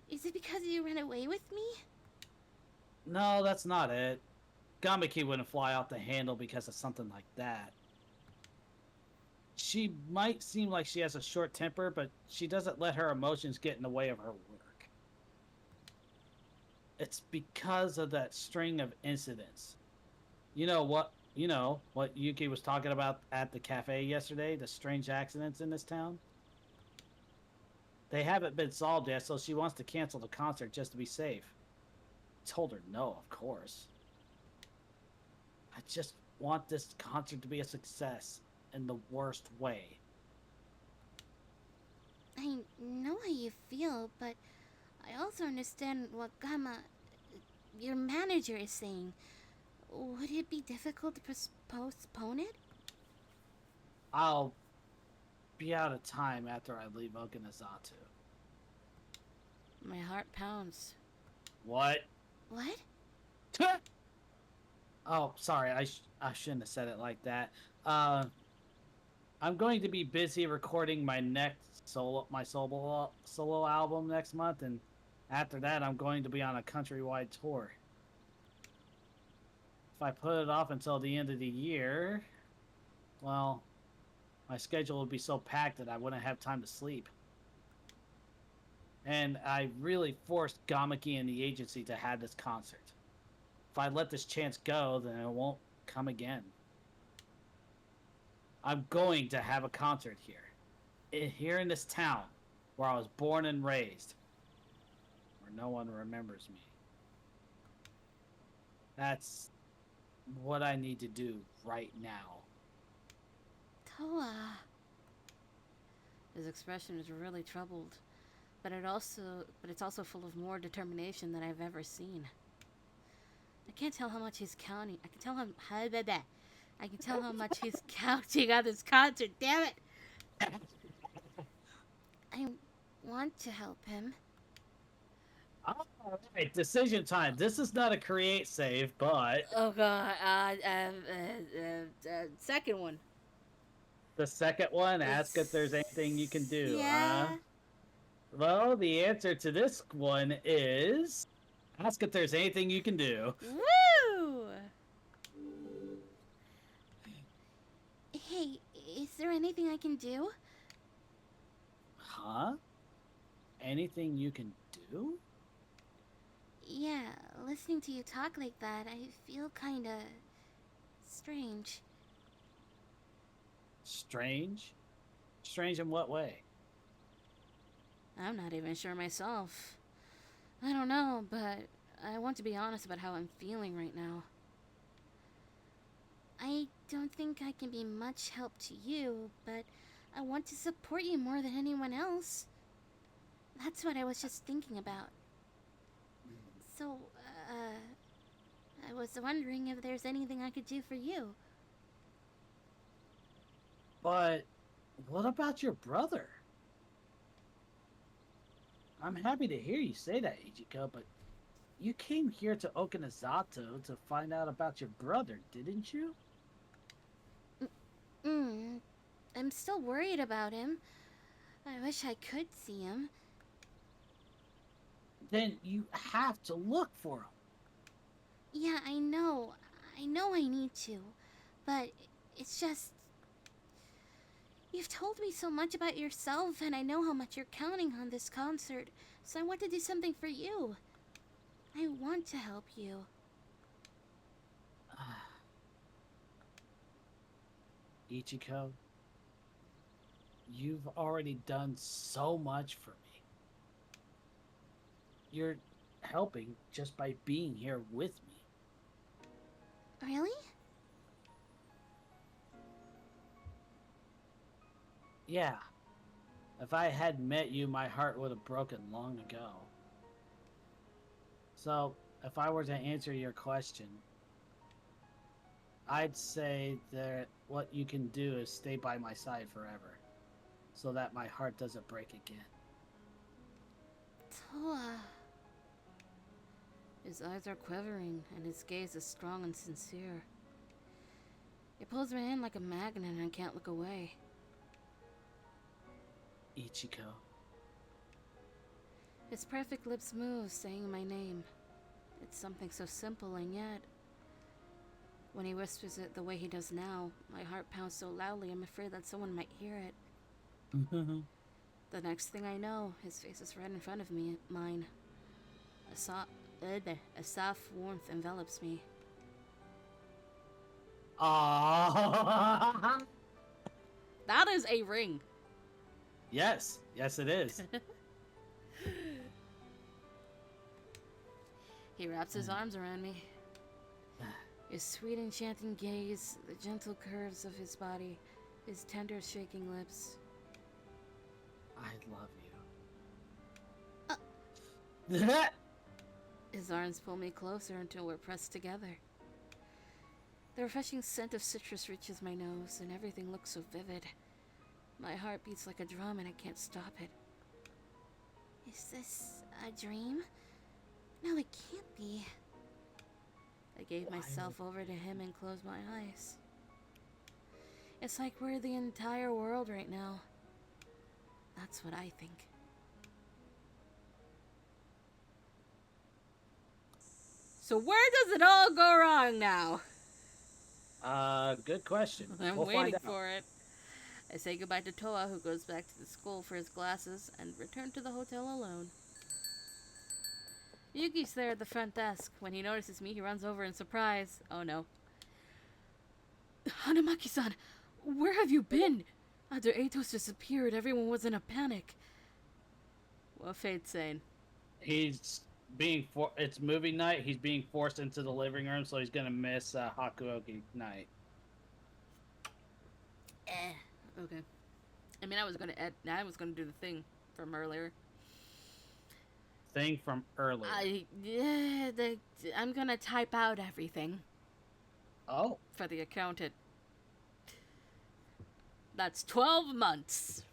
C: Is it because you ran away with me?
B: No, that's not it. Gamaki wouldn't fly off the handle because of something like that. She might seem like she has a short temper, but she doesn't let her emotions get in the way of her work. It's because of that string of incidents. You know what Yuki was talking about at the cafe yesterday, the strange accidents in this town? They haven't been solved yet, so she wants to cancel the concert just to be safe. I told her no, of course. I just want this concert to be a success in the worst way.
C: I know how you feel, but I also understand what your manager, is saying. Would it be difficult to postpone it?
B: I'll be out of time after I leave Okanazatu.
A: My heart pounds.
B: What?
C: What?
B: Oh, sorry, I shouldn't have said it like that. I'm going to be busy recording my next solo album next month, and after that, I'm going to be on a countrywide tour. If I put it off until the end of the year, well, my schedule would be so packed that I wouldn't have time to sleep. And I really forced Gamaki and the agency to have this concert. If I let this chance go, then it won't come again. I'm going to have a concert here in this town, where I was born and raised, where no one remembers me. That's what I need to do right now.
C: Toa.
A: His expression is really troubled, but it's also full of more determination than I've ever seen. I can't tell how much he's counting. I can tell I can tell how much he's counting on this concert, damn it!
C: I want to help him.
B: All right, decision time. This is not a create save, but
A: Oh god, second one.
B: the second one, ask if there's anything you can do.
C: Yeah.
B: Well, the answer to this one is ask if there's anything you can do.
A: Woo!
C: Hey, is there anything I can do?
B: Huh? Anything you can do?
C: Yeah, listening to you talk like that, I feel kinda strange.
B: Strange? Strange in what way?
A: I'm not even sure myself. I don't know, but I want to be honest about how I'm feeling right now.
C: I don't think I can be much help to you, but I want to support you more than anyone else. That's what I was just thinking about. So, I was wondering if there's anything I could do for you.
B: But what about your brother? I'm happy to hear you say that, Ichiko, but you came here to Okinazato to find out about your brother, didn't you?
C: I'm still worried about him. I wish I could see him.
B: Then you have to look for him.
C: Yeah, I know. I know I need to. But it's just... You've told me so much about yourself, and I know how much you're counting on this concert, so I want to do something for you. I want to help you.
B: Ichiko, you've already done so much for me. You're helping just by being here with me.
C: Really?
B: Yeah. If I had met you, my heart would have broken long ago. So, if I were to answer your question, I'd say that what you can do is stay by my side forever, so that my heart doesn't break again.
C: Toa.
A: His eyes are quivering, and his gaze is strong and sincere. He pulls me in like a magnet, and I can't look away.
B: Ichiko.
A: His perfect lips move, saying my name. It's something so simple, and yet... When he whispers it the way he does now, my heart pounds so loudly I'm afraid that someone might hear it. The next thing I know, his face is right in front of me, mine. A soft warmth envelops me.
B: Ah.
A: That is a ring.
B: Yes, yes it is.
A: He wraps his arms around me. His sweet, enchanting gaze, the gentle curves of his body, his tender, shaking lips.
B: I love you.
A: His arms pull me closer until we're pressed together. The refreshing scent of citrus reaches my nose, and everything looks so vivid. My heart beats like a drum, and I can't stop it.
C: Is this a dream? No, it can't be.
A: I gave myself over to him and closed my eyes. It's like we're the entire world right now. That's what I think. So where does it all go wrong now?
B: Good question.
A: I'm
B: We'll
A: waiting
B: find out.
A: for it. I say goodbye to Toa, who goes back to the school for his glasses, and return to the hotel alone. Yuki's there at the front desk. When he notices me, he runs over in surprise. Oh no. Hanamaki-san, where have you been? After Atos disappeared, everyone was in a panic. What fate's saying?
B: He's being it's movie night. He's being forced into the living room, so he's gonna miss Hakuoki night.
A: Okay. I mean, I was gonna do the thing from earlier.
B: Thing from earlier.
A: I'm gonna type out everything
B: Oh.
A: for the accountant. That's 12 months.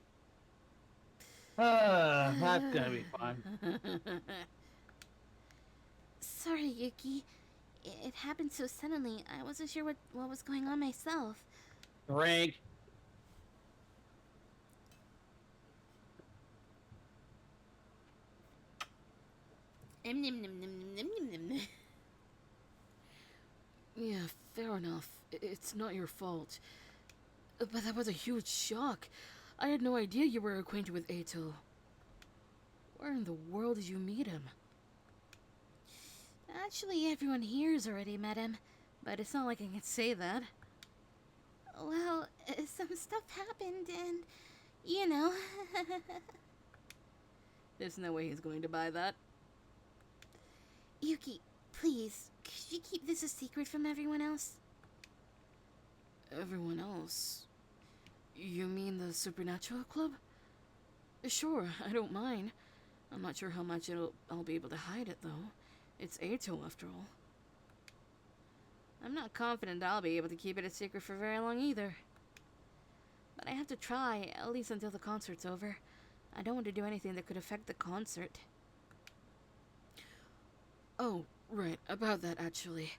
B: That's gonna be fun.
C: Sorry, Yuki. It happened so suddenly. I wasn't sure what was going on myself.
B: Drink.
A: Yeah, fair enough. It's not your fault. But that was a huge shock. I had no idea you were acquainted with Ato. Where in the world did you meet him?
C: Actually, everyone here's already met him,
A: But it's not like I can say that.
C: well, some stuff happened and, you know.
A: There's no way he's going to buy that.
C: Yuki, please, could you keep this a secret from everyone else?
A: Everyone else? You mean the Supernatural Club? Sure, I don't mind. I'm not sure how much I'll be able to hide it, though. It's Ato, after all. I'm not confident I'll be able to keep it a secret for very long, either. But I have to try, at least until the concert's over. I don't want to do anything that could affect the concert. Oh, right, about that, actually.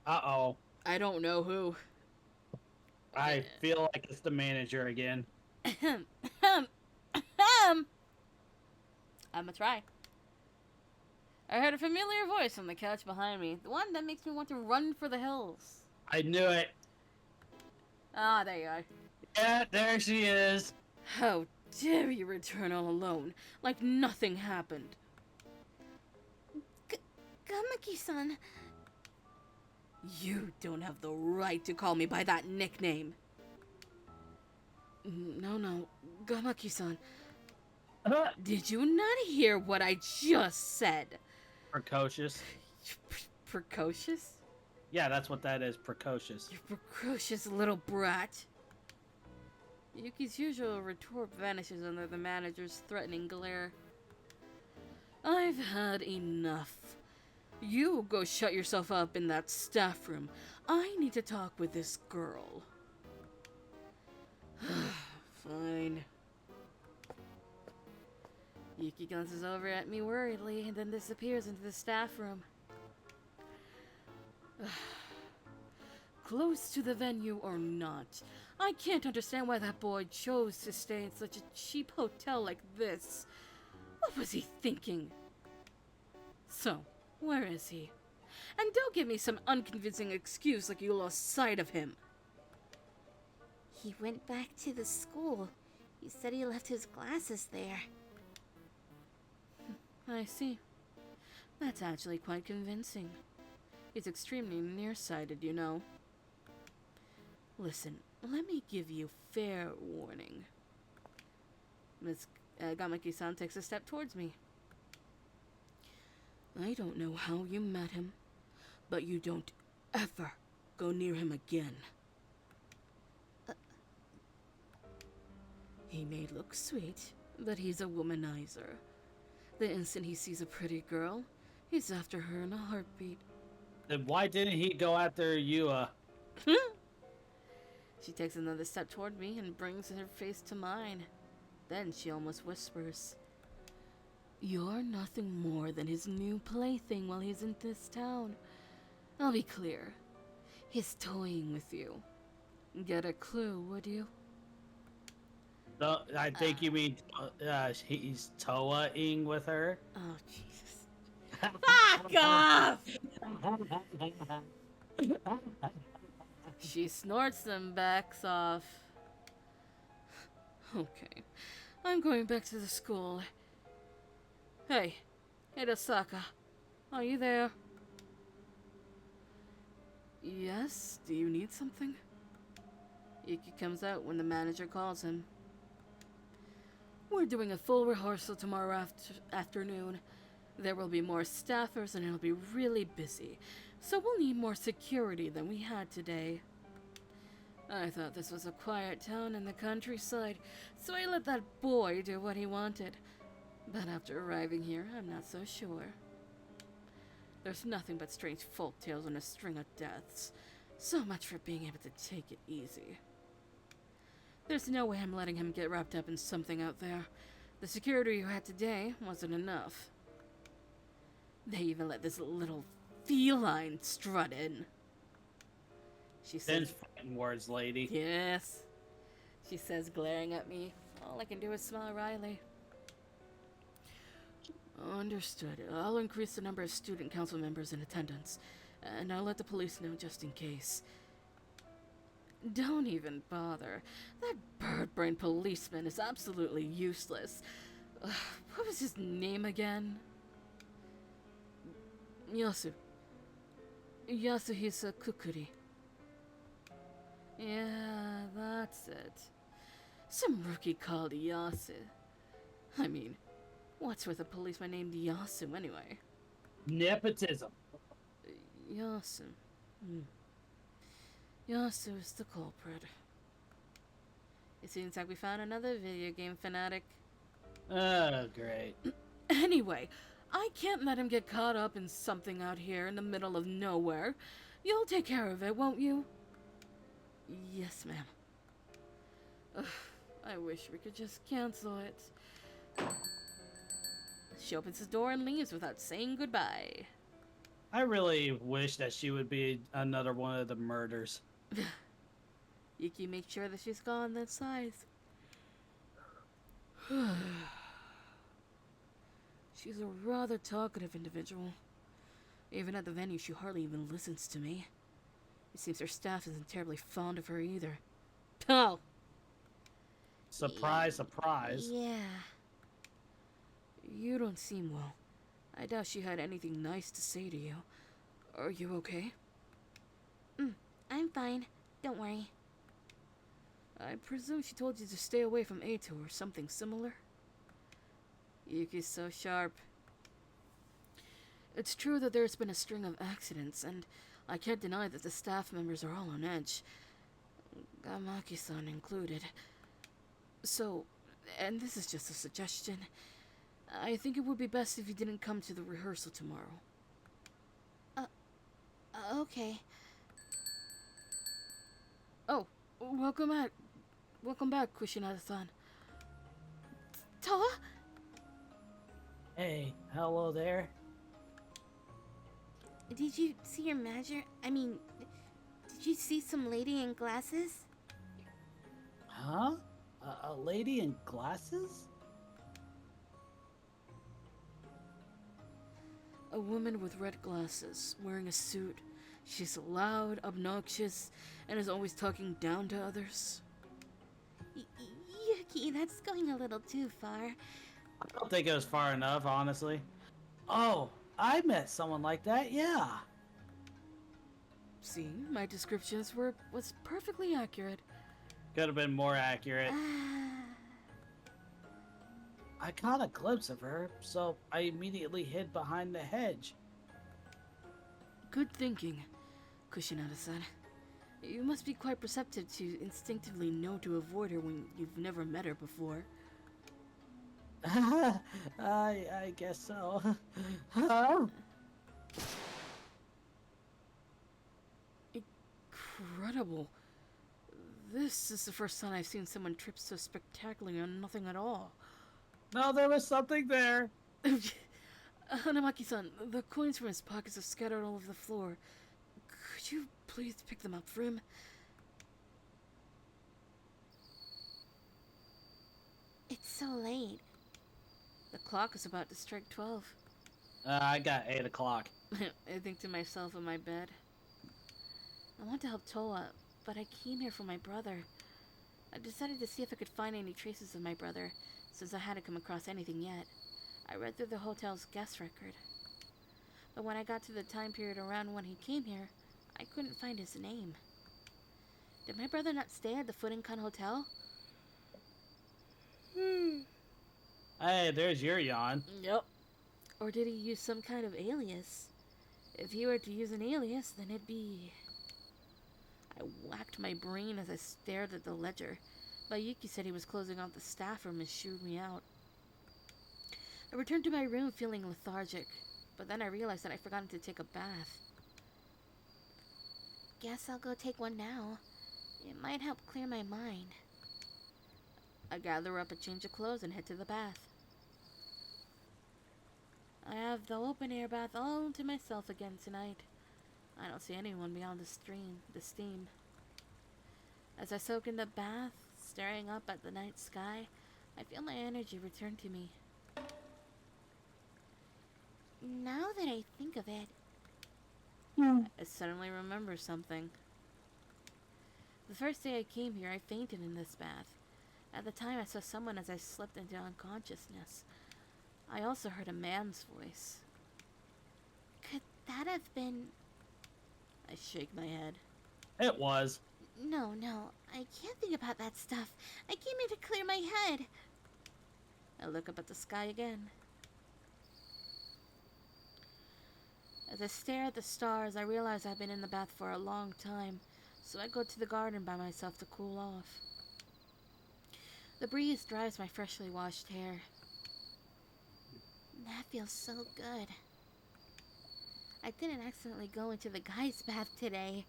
B: Uh-oh.
A: I don't know who.
B: I feel like it's the manager again.
A: I'ma try. I heard a familiar voice on the couch behind me. The one that makes me want to run for the hills.
B: I knew it.
A: Ah, there you are.
B: Yeah, there she is.
A: How dare you return all alone, like nothing happened.
C: Gamaki-san.
A: You don't have the right to call me by that nickname. No, Gamaki-san. Did you not hear what I just said?
B: Precocious.
A: Precocious?
B: Yeah, that's what that is. Precocious.
A: You precocious little brat. Yuki's usual retort vanishes under the manager's threatening glare. I've had enough. You go shut yourself up in that staff room. I need to talk with this girl. Fine. Yuki glances over at me worriedly and then disappears into the staff room. Close to the venue or not, I can't understand why that boy chose to stay in such a cheap hotel like this. What was he thinking? So, where is he? And don't give me some unconvincing excuse like you lost sight of him.
C: He went back to the school. He said he left his glasses there.
A: I see. That's actually quite convincing. He's extremely nearsighted, you know. Listen, let me give you fair warning. Miss Gamaki-san takes a step towards me. I don't know how you met him, but you don't ever go near him again. He may look sweet, but he's a womanizer. The instant he sees a pretty girl, he's after her in a heartbeat.
B: Then why didn't he go after you,
A: She takes another step toward me and brings her face to mine. Then she almost whispers, "You're nothing more than his new plaything while he's in this town. I'll be clear. He's toying with you. Get a clue, would you?"
B: No, I think you mean he's toa-ing with her.
A: Oh, Jesus. Fuck off! She snorts and backs off. Okay, I'm going back to the school. Hey, Hidesaka, are you there? Yes, do you need something? Yuki comes out when the manager calls him. We're doing a full rehearsal tomorrow afternoon. There will be more staffers and it'll be really busy, so we'll need more security than we had today. I thought this was a quiet town in the countryside, so I let that boy do what he wanted. But after arriving here, I'm not so sure. There's nothing but strange folk tales and a string of deaths. So much for being able to take it easy. There's no way I'm letting him get wrapped up in something out there. The security you had today wasn't enough. They even let this little feline strut in. She
B: Then
A: says,
B: fighting words, lady.
A: yes. She says, glaring at me. All I can do is smile wryly. Understood. I'll increase the number of student council members in attendance, and I'll let the police know just in case. Don't even bother. That bird-brained policeman is absolutely useless. What was his name again? Yasu. Yasuhisa Kukuri. Yeah, that's it. Some rookie called Yasu. I mean, what's with a policeman named Yasu anyway?
B: Nepotism.
A: Yasu. Yasu is the culprit. It seems like we found another video game fanatic.
B: Oh, great.
A: Anyway, I can't let him get caught up in something out here in the middle of nowhere. You'll take care of it, won't you? Yes, ma'am. Ugh, I wish we could just cancel it. She opens the door and leaves without saying goodbye.
B: I really wish that she would be another one of the murders.
A: Yuki makes sure that she's gone that size. She's a rather talkative individual. Even at the venue, she hardly even listens to me. It seems her staff isn't terribly fond of her either. Oh!
B: Surprise, surprise.
C: Yeah.
A: You don't seem well. I doubt she had anything nice to say to you. Are you okay?
C: I'm fine. Don't worry.
A: I presume she told you to stay away from Ato or something similar? Yuki's so sharp. It's true that there's been a string of accidents, and I can't deny that the staff members are all on edge. Gamaki-san included. So, and this is just a suggestion, I think it would be best if you didn't come to the rehearsal tomorrow.
C: Okay.
A: Oh, welcome back. Welcome back, Kushinada-san.
C: Toa?
B: Hey, hello there.
C: Did you see your manager? I mean, did you see some lady in glasses?
B: Huh? A lady in glasses?
A: A woman with red glasses, wearing a suit. She's loud, obnoxious, and is always talking down to others.
C: Yuki, that's going a little too far.
B: I don't think it was far enough, honestly. Oh, I met someone like that, yeah.
A: See, my descriptions was perfectly accurate.
B: Could have been more accurate. I caught a glimpse of her, so I immediately hid behind the hedge.
A: Good thinking, Kushinada-san. You must be quite perceptive to instinctively know to avoid her when you've never met her before.
B: I guess so. Huh?
A: Incredible. This is the first time I've seen someone trip so spectacularly on nothing at all.
B: No, there was something there.
A: Hanamaki-san, the coins from his pockets are scattered all over the floor. Could you please pick them up for him?
C: It's so late.
A: The clock is about to strike 12.
B: I got 8 o'clock.
A: I think to myself in my bed. I want to help Toa, but I came here for my brother. I decided to see if I could find any traces of my brother, since I hadn't come across anything yet. I read through the hotel's guest record. But when I got to the time period around when he came here, I couldn't find his name. Did my brother not stay at the Furinkan Hotel?
B: Hey, there's your yawn.
A: Yep. Or did he use some kind of alias? If he were to use an alias, then it'd be... I whacked my brain as I stared at the ledger. But Yuki said he was closing out the staff room and shooed me out. I returned to my room feeling lethargic, but then I realized that I'd forgotten to take a bath.
C: guess I'll go take one now. It might help clear my mind.
A: I gather up a change of clothes and head to the bath. I have the open air bath all to myself again tonight. I don't see anyone beyond the steam. As I soak in the bath, staring up at the night sky, I feel my energy return to me.
C: Now that I think of it,
A: I suddenly remember something. The first day I came here, I fainted in this bath. At the time, I saw someone as I slipped into unconsciousness. I also heard a man's voice.
C: could that have been...
A: I shake my head.
B: It was.
C: No, I can't think about that stuff. I came here to clear my head.
A: I look up at the sky again. As I stare at the stars, I realize I've been in the bath for a long time, so I go to the garden by myself to cool off. The breeze dries my freshly washed hair.
C: That feels so good. I didn't accidentally go into the guy's bath today.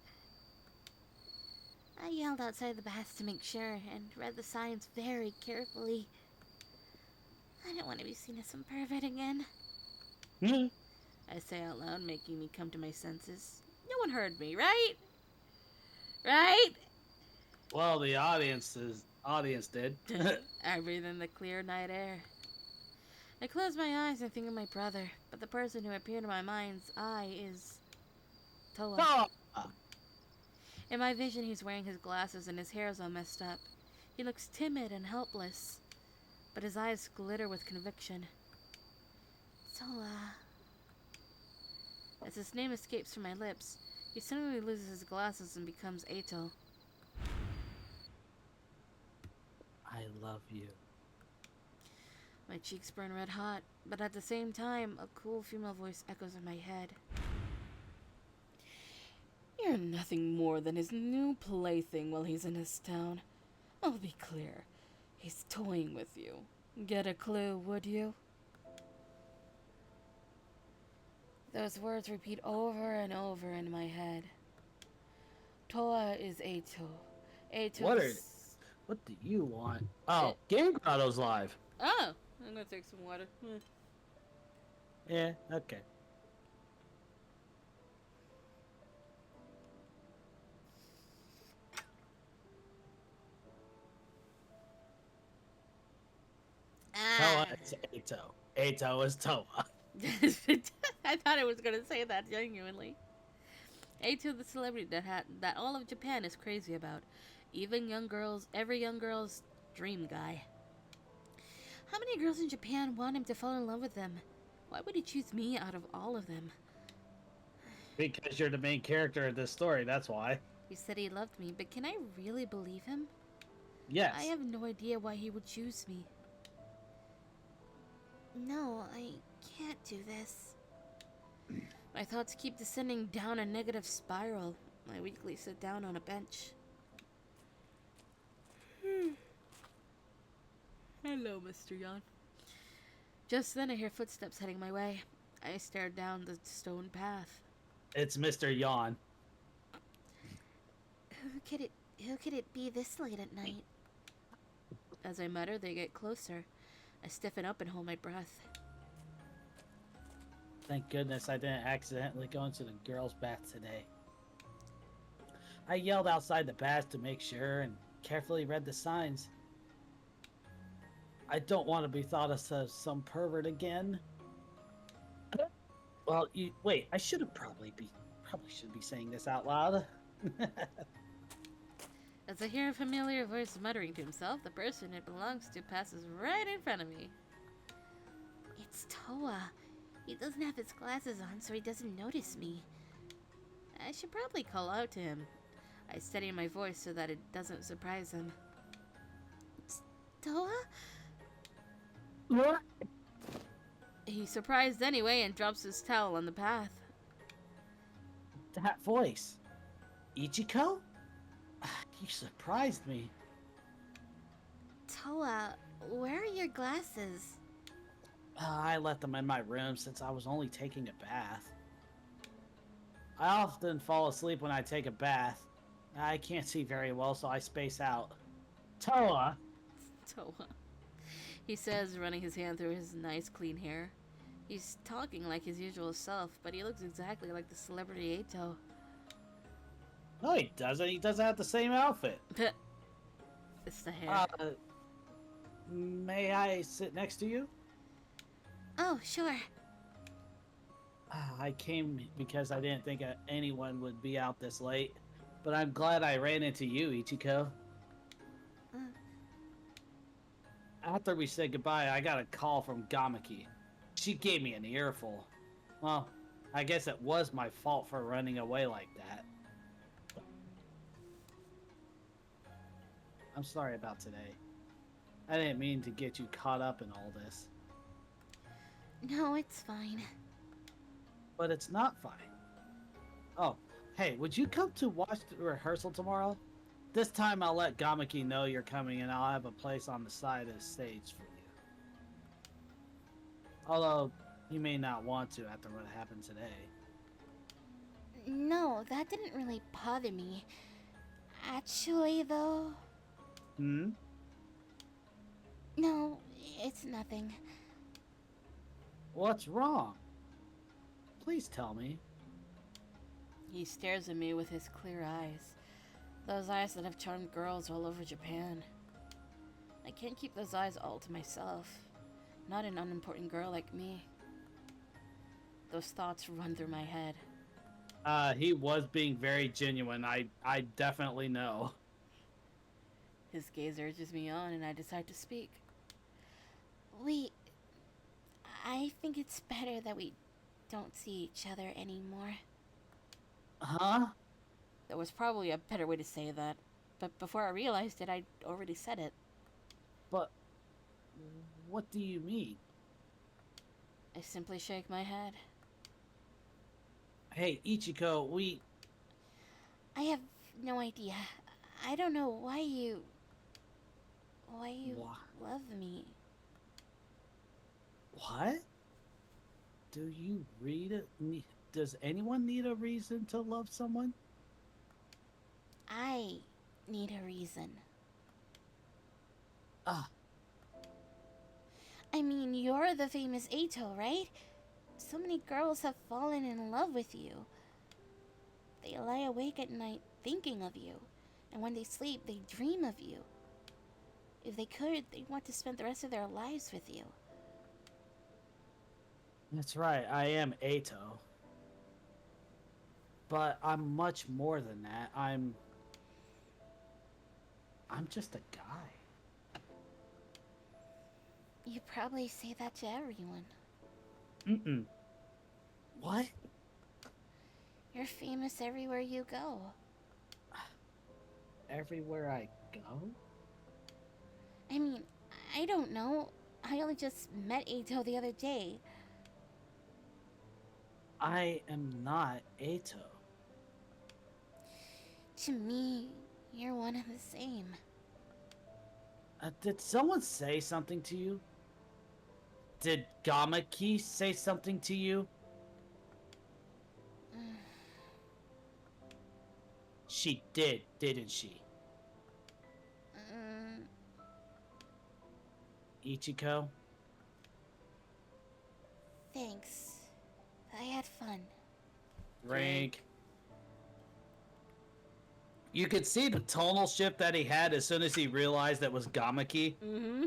C: I yelled outside the bath to make sure and read the signs very carefully. I don't want to be seen as some pervert again.
A: I say out loud, making me come to my senses. No one heard me, right? Right?
B: Well, the audience did.
A: I breathe in the clear night air. I close my eyes and think of my brother, but the person who appeared in my mind's eye is Toa.
B: Oh,
A: In my vision, he's wearing his glasses and his hair is all messed up. He looks timid and helpless, but his eyes glitter with conviction.
C: Toa.
A: As his name escapes from my lips, he suddenly loses his glasses and becomes Ato.
B: I love you.
A: My cheeks burn red hot, but at the same time, a cool female voice echoes in my head. You're nothing more than his new plaything while he's in his town. I'll be clear. He's toying with you. Get a clue, would you? Those words repeat over and over in my head. Toa is Ato. Ato
B: What do you want? Oh, Game Grotto's live.
A: Oh! I'm gonna take some water.
B: Yeah, okay. Toa is Ato. Ato is Toa.
A: I thought I was gonna say that genuinely. Ato, the celebrity that all of Japan is crazy about. Even young girls, every young girl's dream guy. How many girls in Japan want him to fall in love with them? Why would he choose me out of all of them?
B: Because you're the main character of this story, that's why.
A: He said he loved me, but can I really believe him?
B: Yes.
A: I have no idea why he would choose me.
C: No, I can't do this.
A: My thoughts keep descending down a negative spiral. I weakly sit down on a bench. Hello, Mr. Yon. Just then I hear footsteps heading my way. I stare down the stone path.
B: It's Mr. Yawn.
C: Who could it be this late at night?
A: As I mutter, they get closer. I stiffen up and hold my breath.
B: Thank goodness I didn't accidentally go into the girls' bath today. I yelled outside the bath to make sure and carefully read the signs. I don't want to be thought of as some pervert again. Well, wait. I probably should be saying this out loud.
A: As I hear a familiar voice muttering to himself, the person it belongs to passes right in front of me.
C: It's Toa. He doesn't have his glasses on, so he doesn't notice me.
A: I should probably call out to him. I steady my voice so that it doesn't surprise him.
C: Toa?
B: What?
A: He's surprised anyway and drops his towel on the path.
B: That voice. Ichiko? You surprised me.
C: Toa, where are your glasses?
B: I left them in my room since I was only taking a bath. I often fall asleep when I take a bath. I can't see very well, so I space out. Toa!
A: Toa. He says, running his hand through his nice clean hair. He's talking like his usual self, but he looks exactly like the celebrity Ato.
B: No, he doesn't. He doesn't have the same outfit.
A: It's the hair.
B: May I sit next to you?
C: Oh, sure.
B: I came because I didn't think anyone would be out this late, but I'm glad I ran into you, Ichiko. After we said goodbye, I got a call from Gamaki. She gave me an earful. Well, I guess it was my fault for running away like that. I'm sorry about today. I didn't mean to get you caught up in all this.
C: No, it's fine.
B: But it's not fine. Oh, hey, would you come to watch the rehearsal tomorrow? This time I'll let Gamaki know you're coming and I'll have a place on the side of the stage for you. Although, you may not want to after what happened today.
C: No, that didn't really bother me. Actually, though...
B: Hmm?
C: No, it's nothing.
B: What's wrong? Please tell me.
A: He stares at me with his clear eyes. Those eyes that have charmed girls all over Japan. I can't keep those eyes all to myself. Not an unimportant girl like me. Those thoughts run through my head.
B: He was being very genuine. I definitely know.
A: His gaze urges me on and I decide to speak.
C: I think it's better that we don't see each other anymore.
B: Huh?
A: There was probably a better way to say that, but before I realized it, I'd already said it.
B: But what do you mean?
A: I simply shake my head.
B: Hey, Ichiko,
C: I have no idea. I don't know why you love me.
B: What? Do you read it? Does anyone need a reason to love someone?
C: I need a reason.
B: Ah.
C: I mean, you're the famous Ato, right? So many girls have fallen in love with you. They lie awake at night thinking of you, and when they sleep, they dream of you. If they could, they'd want to spend the rest of their lives with you.
B: That's right, I am Ato. But I'm much more than that. I'm just a guy.
C: You probably say that to everyone.
B: Mm-mm. What?
C: You're famous everywhere you go.
B: Everywhere I go?
C: I mean, I don't know. I only just met Ato the other day.
B: I am not Ato.
C: To me, you're one and the same.
B: Did someone say something to you? Did Gamaki say something to you? She did, didn't she? Ichiko?
C: Thanks. I had fun.
B: Rank. You could see the tonal shift that he had as soon as he realized that was Gamaki.
A: Mm-hmm.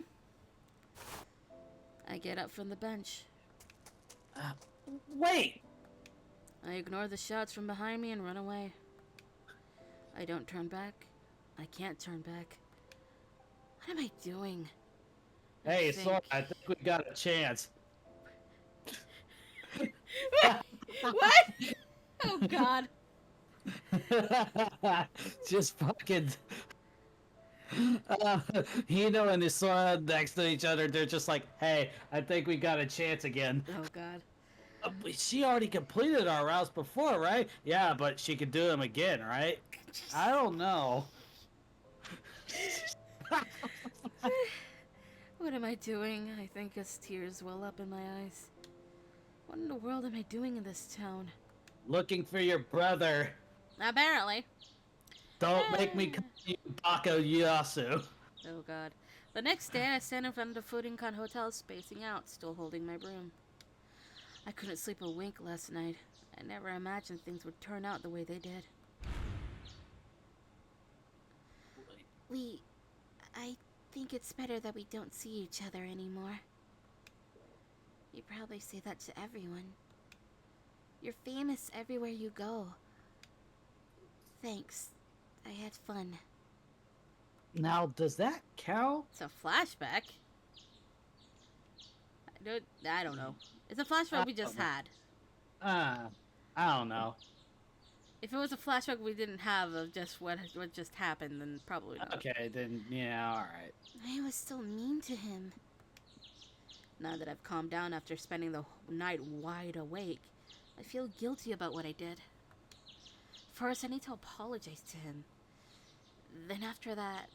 A: I get up from the bench.
B: Wait!
A: I ignore the shots from behind me and run away. I don't turn back. I can't turn back. What am I doing?
B: Hey, Sora, I think we got a chance.
A: What? Oh, God.
B: Just fucking... Hino and Isora next to each other, they're just like, hey, I think we got a chance again.
A: Oh, God.
B: She already completed our routes before, right? Yeah, but she could do them again, right? I don't know.
A: What am I doing? I think as tears well up in my eyes. What in the world am I doing in this town?
B: Looking for your brother.
A: Apparently.
B: Don't make me call you Bako Yasu.
A: Oh god. The next day, I stand in front of the Furinkan Hotel, spacing out, still holding my broom. I couldn't sleep a wink last night. I never imagined things would turn out the way they did.
C: I think it's better that we don't see each other anymore. You probably say that to everyone. You're famous everywhere you go. Thanks. I had fun.
B: Now, does that count?
A: It's a flashback. I don't know. It's a flashback we just had.
B: I don't know.
A: If it was a flashback we didn't have of just what just happened, then probably not.
B: Okay, then, yeah, alright.
C: I was still mean to him.
A: Now that I've calmed down after spending the night wide awake, I feel guilty about what I did. First, I need to apologize to him. Then after that,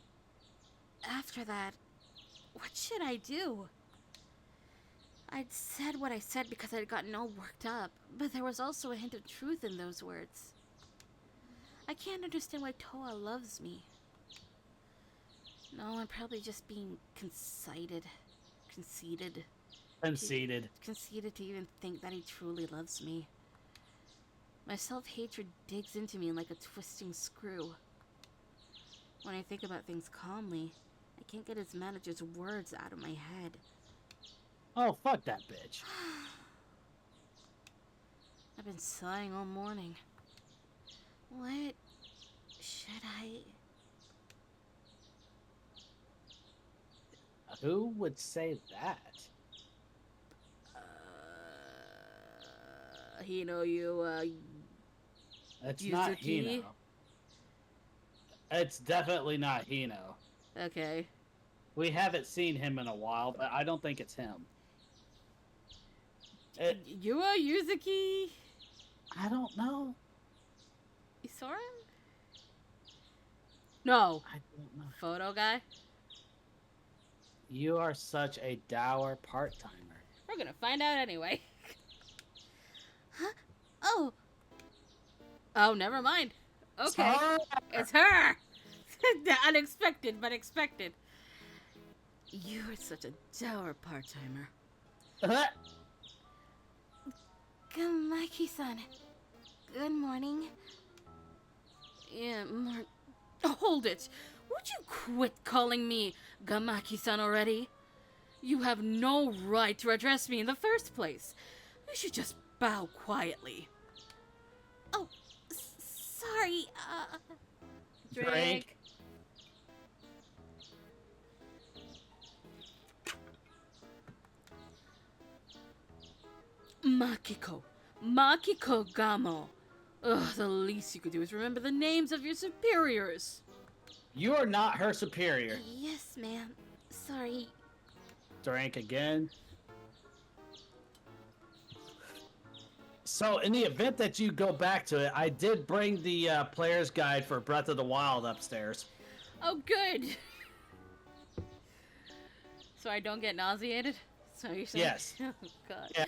A: what should I do? I'd said what I said because I'd gotten all worked up, but there was also a hint of truth in those words. I can't understand why Toa loves me. No, I'm probably just being conceited to even think that he truly loves me. My self-hatred digs into me like a twisting screw. When I think about things calmly, I can't get his manager's words out of my head.
B: Oh, fuck that bitch.
A: I've been sighing all morning.
C: What should I...
B: Who would say that?
A: Hino,
B: It's
A: Yuzuki?
B: not Hino. It's definitely not Hino.
A: Okay.
B: We haven't seen him in a while, but I don't think it's him.
A: Yuzuki?
B: I don't know.
A: You saw him? No.
B: I don't know.
A: Photo guy?
B: You are such a dour part-timer.
A: We're gonna find out anyway.
C: Huh? Oh!
A: Oh, never mind. Okay.
B: Sorry.
A: It's her! Unexpected, but expected. You are such a dour part-timer.
C: Gamaki-san. Good morning.
A: Yeah, hold it! Would you quit calling me Gamaki-san already? You have no right to address me in the first place. You should just bow quietly.
C: Oh, sorry,
B: Drink.
A: Makiko Gamo. Ugh, the least you could do is remember the names of your superiors.
B: You are not her superior.
C: Yes, ma'am. Sorry.
B: Drink again. So, in the event that you go back to it, I did bring the player's guide for Breath of the Wild upstairs.
A: Oh, good. So I don't get nauseated? So you're saying?
B: Yes.
A: Oh, God.
B: Yeah.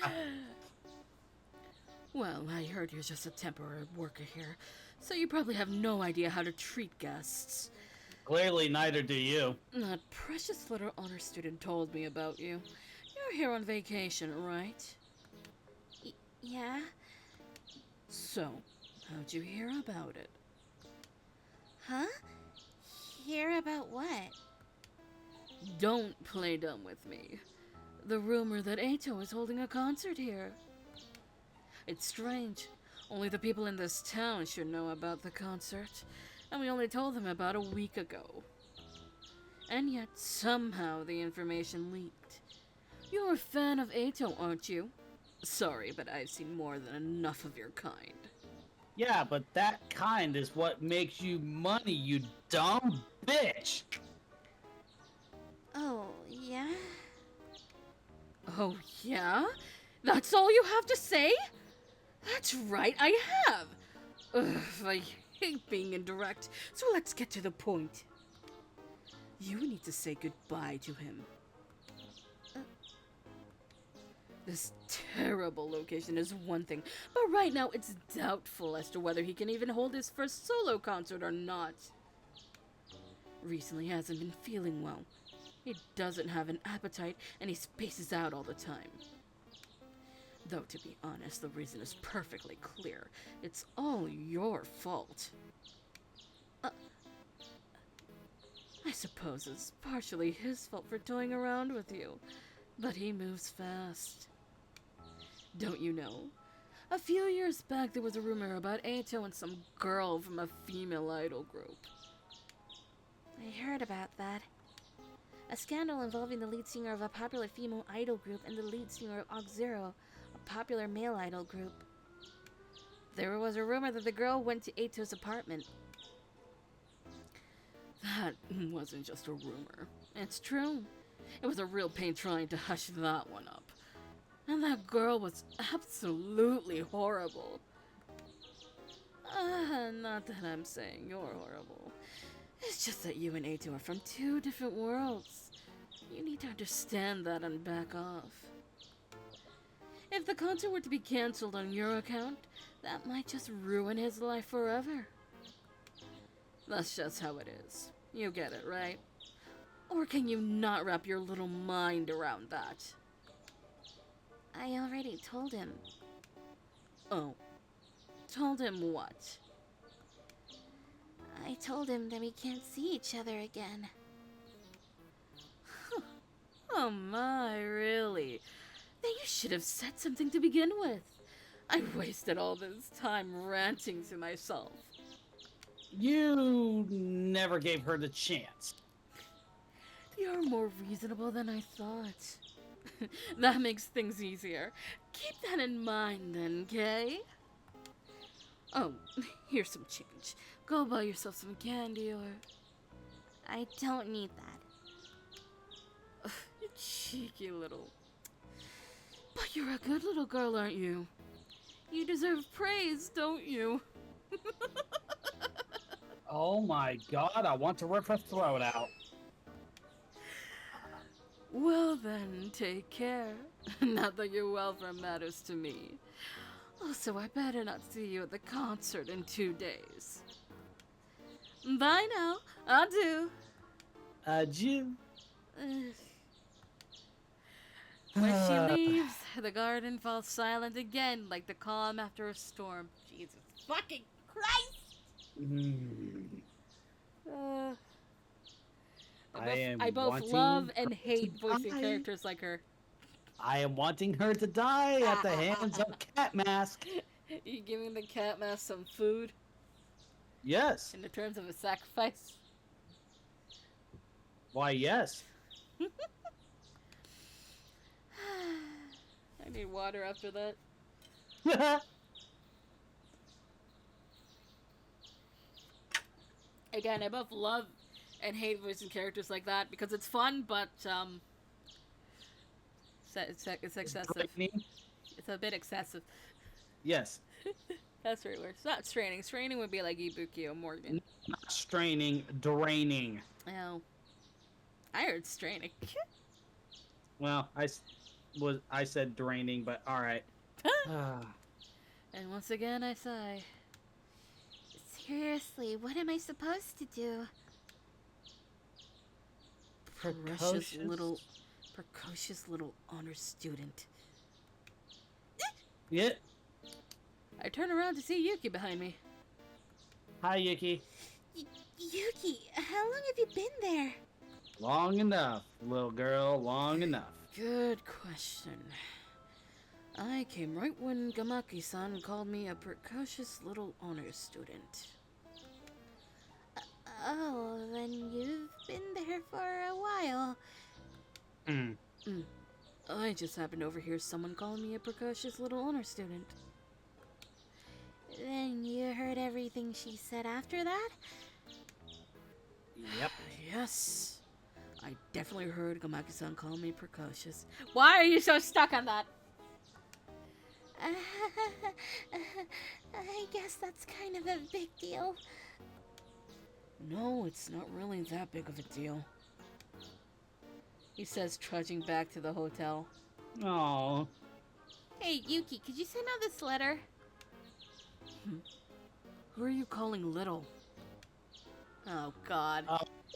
A: Well, I heard you're just a temporary worker here, so you probably have no idea how to treat guests.
B: Clearly, neither do you.
A: That precious little honor student told me about you. You're here on vacation, right?
C: Yeah?
A: So, how'd you hear about it?
C: Huh? Hear about what?
A: Don't play dumb with me. The rumor that Eito is holding a concert here. It's strange. Only the people in this town should know about the concert, and we only told them about a week ago. And yet, somehow the information leaked. You're a fan of Eito, aren't you? Sorry, but I've seen more than enough of your kind.
B: Yeah, but that kind is what makes you money, you dumb bitch!
C: Oh, yeah?
A: Oh, yeah? That's all you have to say? That's right, I have! Ugh, I hate being indirect, so let's get to the point. You need to say goodbye to him. This terrible location is one thing, but right now it's doubtful as to whether he can even hold his first solo concert or not. Recently he hasn't been feeling well. He doesn't have an appetite and he spaces out all the time. Though to be honest, the reason is perfectly clear. It's all your fault. I suppose it's partially his fault for toying around with you, but he moves fast. Don't you know? A few years back there was a rumor about Eito and some girl from a female idol group.
C: I heard about that. A scandal involving the lead singer of a popular female idol group and the lead singer of Auxero, a popular male idol group.
A: There was a rumor that the girl went to Eito's apartment. That wasn't just a rumor. It's true. It was a real pain trying to hush that one up. And that girl was absolutely horrible. Not that I'm saying you're horrible. It's just that you and Eito are from two different worlds. You need to understand that and back off. If the concert were to be cancelled on your account, that might just ruin his life forever. That's just how it is. You get it, right? Or can you not wrap your little mind around that?
C: I already told him.
A: Oh. Told him what?
C: I told him that we can't see each other again.
A: Oh my, really? Then you should have said something to begin with. I wasted all this time ranting to myself.
B: You never gave her the chance.
A: You're more reasonable than I thought. That makes things easier. Keep that in mind then, Kay? Oh, here's some change. Go buy yourself some candy or...
C: I don't need that.
A: You cheeky little... But you're a good little girl, aren't you? You deserve praise, don't you?
B: Oh my god, I want to rip her throat out.
A: Well then, take care. Not that your welfare matters to me. Also, I better not see you at the concert in 2 days. Bye now. Adieu.
B: Adieu.
A: When she leaves, the garden falls silent again, like the calm after a storm. Jesus fucking Christ! I both love and hate voicing characters like her.
B: I am wanting her to die at the hands of Cat Mask.
A: You giving the cat mask some food
B: Yes.
A: in the terms of a sacrifice?
B: Why, yes.
A: I need water after that. Again, I both love and hate voicing characters like that because it's fun, but it's excessive.
B: Draining?
A: It's a bit excessive.
B: Yes.
A: That's right word. It's not straining. Straining would be like Ibuki or Morgan.
B: Not straining, draining.
A: Oh, I heard straining.
B: Well, I said draining, but all right.
A: And once again, I sigh.
C: Seriously, what am I supposed to do?
A: Precocious little honor student.
B: Yeah.
A: I turn around to see Yuki behind me.
B: Hi, Yuki.
C: Yuki, how long have you been there?
B: Long enough, little girl, long enough.
A: Good question. I came right when Gamaki-san called me a precocious little honor student.
C: Oh, then you've been there for a while.
A: I just happened to overhear someone calling me a precocious little honor student.
C: Then you heard everything she said after that?
B: Yep.
A: Yes. I definitely heard Gamaki-san call me precocious. Why are you so stuck on that?
C: I guess that's kind of a big deal.
A: No, it's not really that big of a deal. He says, trudging back to the hotel.
B: Oh.
C: Hey, Yuki, could you send out this letter?
A: Who are you calling little? Oh, God.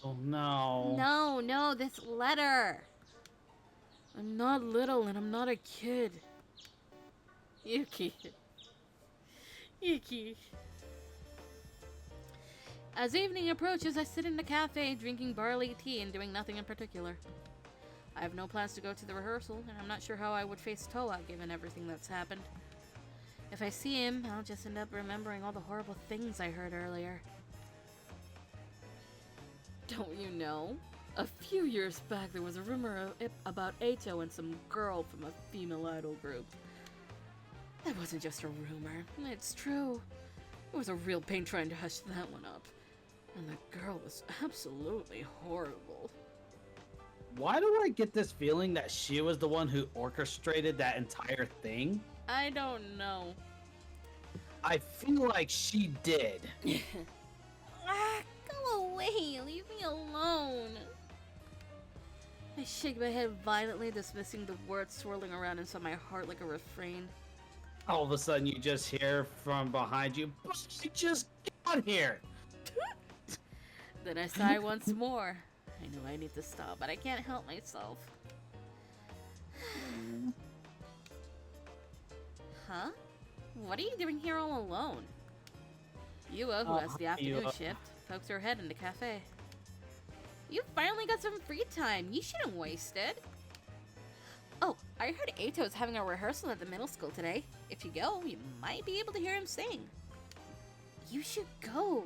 B: Oh no.
C: No, this letter.
A: I'm not little and I'm not a kid. Yuki. Yuki. As evening approaches, I sit in the cafe drinking barley tea and doing nothing in particular. I have no plans to go to the rehearsal, and I'm not sure how I would face Toa given everything that's happened. If I see him, I'll just end up remembering all the horrible things I heard earlier. Don't you know? A few years back, there was a rumor about Eito and some girl from a female idol group. That wasn't just a rumor. It's true. It was a real pain trying to hush that one up. And the girl was absolutely horrible.
B: Why do I get this feeling that she was the one who orchestrated that entire thing?
A: I don't know.
B: I feel like she did.
C: Go away. Leave me alone.
A: I shake my head violently, dismissing the words swirling around inside my heart like a refrain.
B: All of a sudden, you just hear from behind you, "But she just got here!"
A: Then I sigh once more. I know I need to stop, but I can't help myself. Huh? What are you doing here all alone? Yua, who has the afternoon
B: Yua.
A: shift, pokes her head in the cafe. You finally got some free time. You shouldn't waste it. Oh, I heard Eito's having a rehearsal at the middle school today. If you go, you might be able to hear him sing. You should go.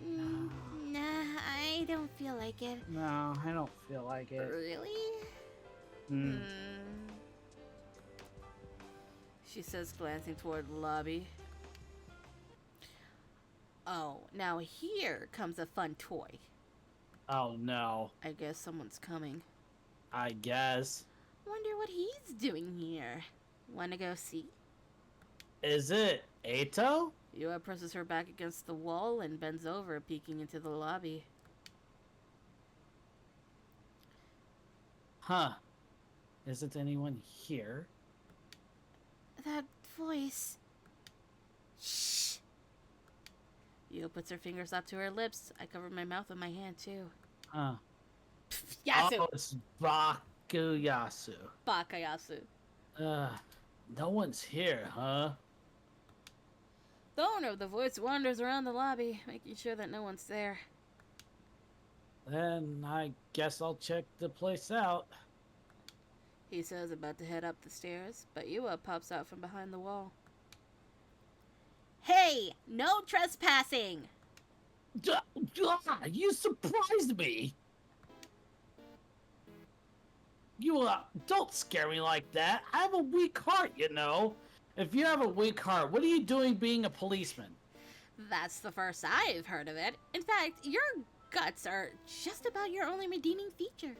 C: Nah, I don't feel like it.
B: No, I don't feel like it.
C: Really?
B: Hmm.
A: She says, glancing toward the lobby. Oh, now here comes a fun toy.
B: Oh no.
A: I guess someone's coming.
B: I guess.
C: Wonder what he's doing here. Wanna go see?
B: Is it Eito?
A: Yua presses her back against the wall and bends over, peeking into the lobby.
B: Huh. Isn't anyone here?
C: That voice. Shh.
A: Yua puts her fingers up to her lips. I cover my mouth with my hand, too.
B: Huh.
A: Yasu!
B: Oh, it's Bakuyasu.
A: Bakayasu.
B: No one's here, huh?
A: The owner of the voice wanders around the lobby, making sure that no one's there.
B: Then I guess I'll check the place out.
A: He says, about to head up the stairs, but Yua pops out from behind the wall.
C: Hey, no trespassing!
B: You surprised me! Don't scare me like that. I have a weak heart, you know. If you have a weak heart, what are you doing being a policeman?
C: That's the first I've heard of it. In fact, your guts are just about your only redeeming feature.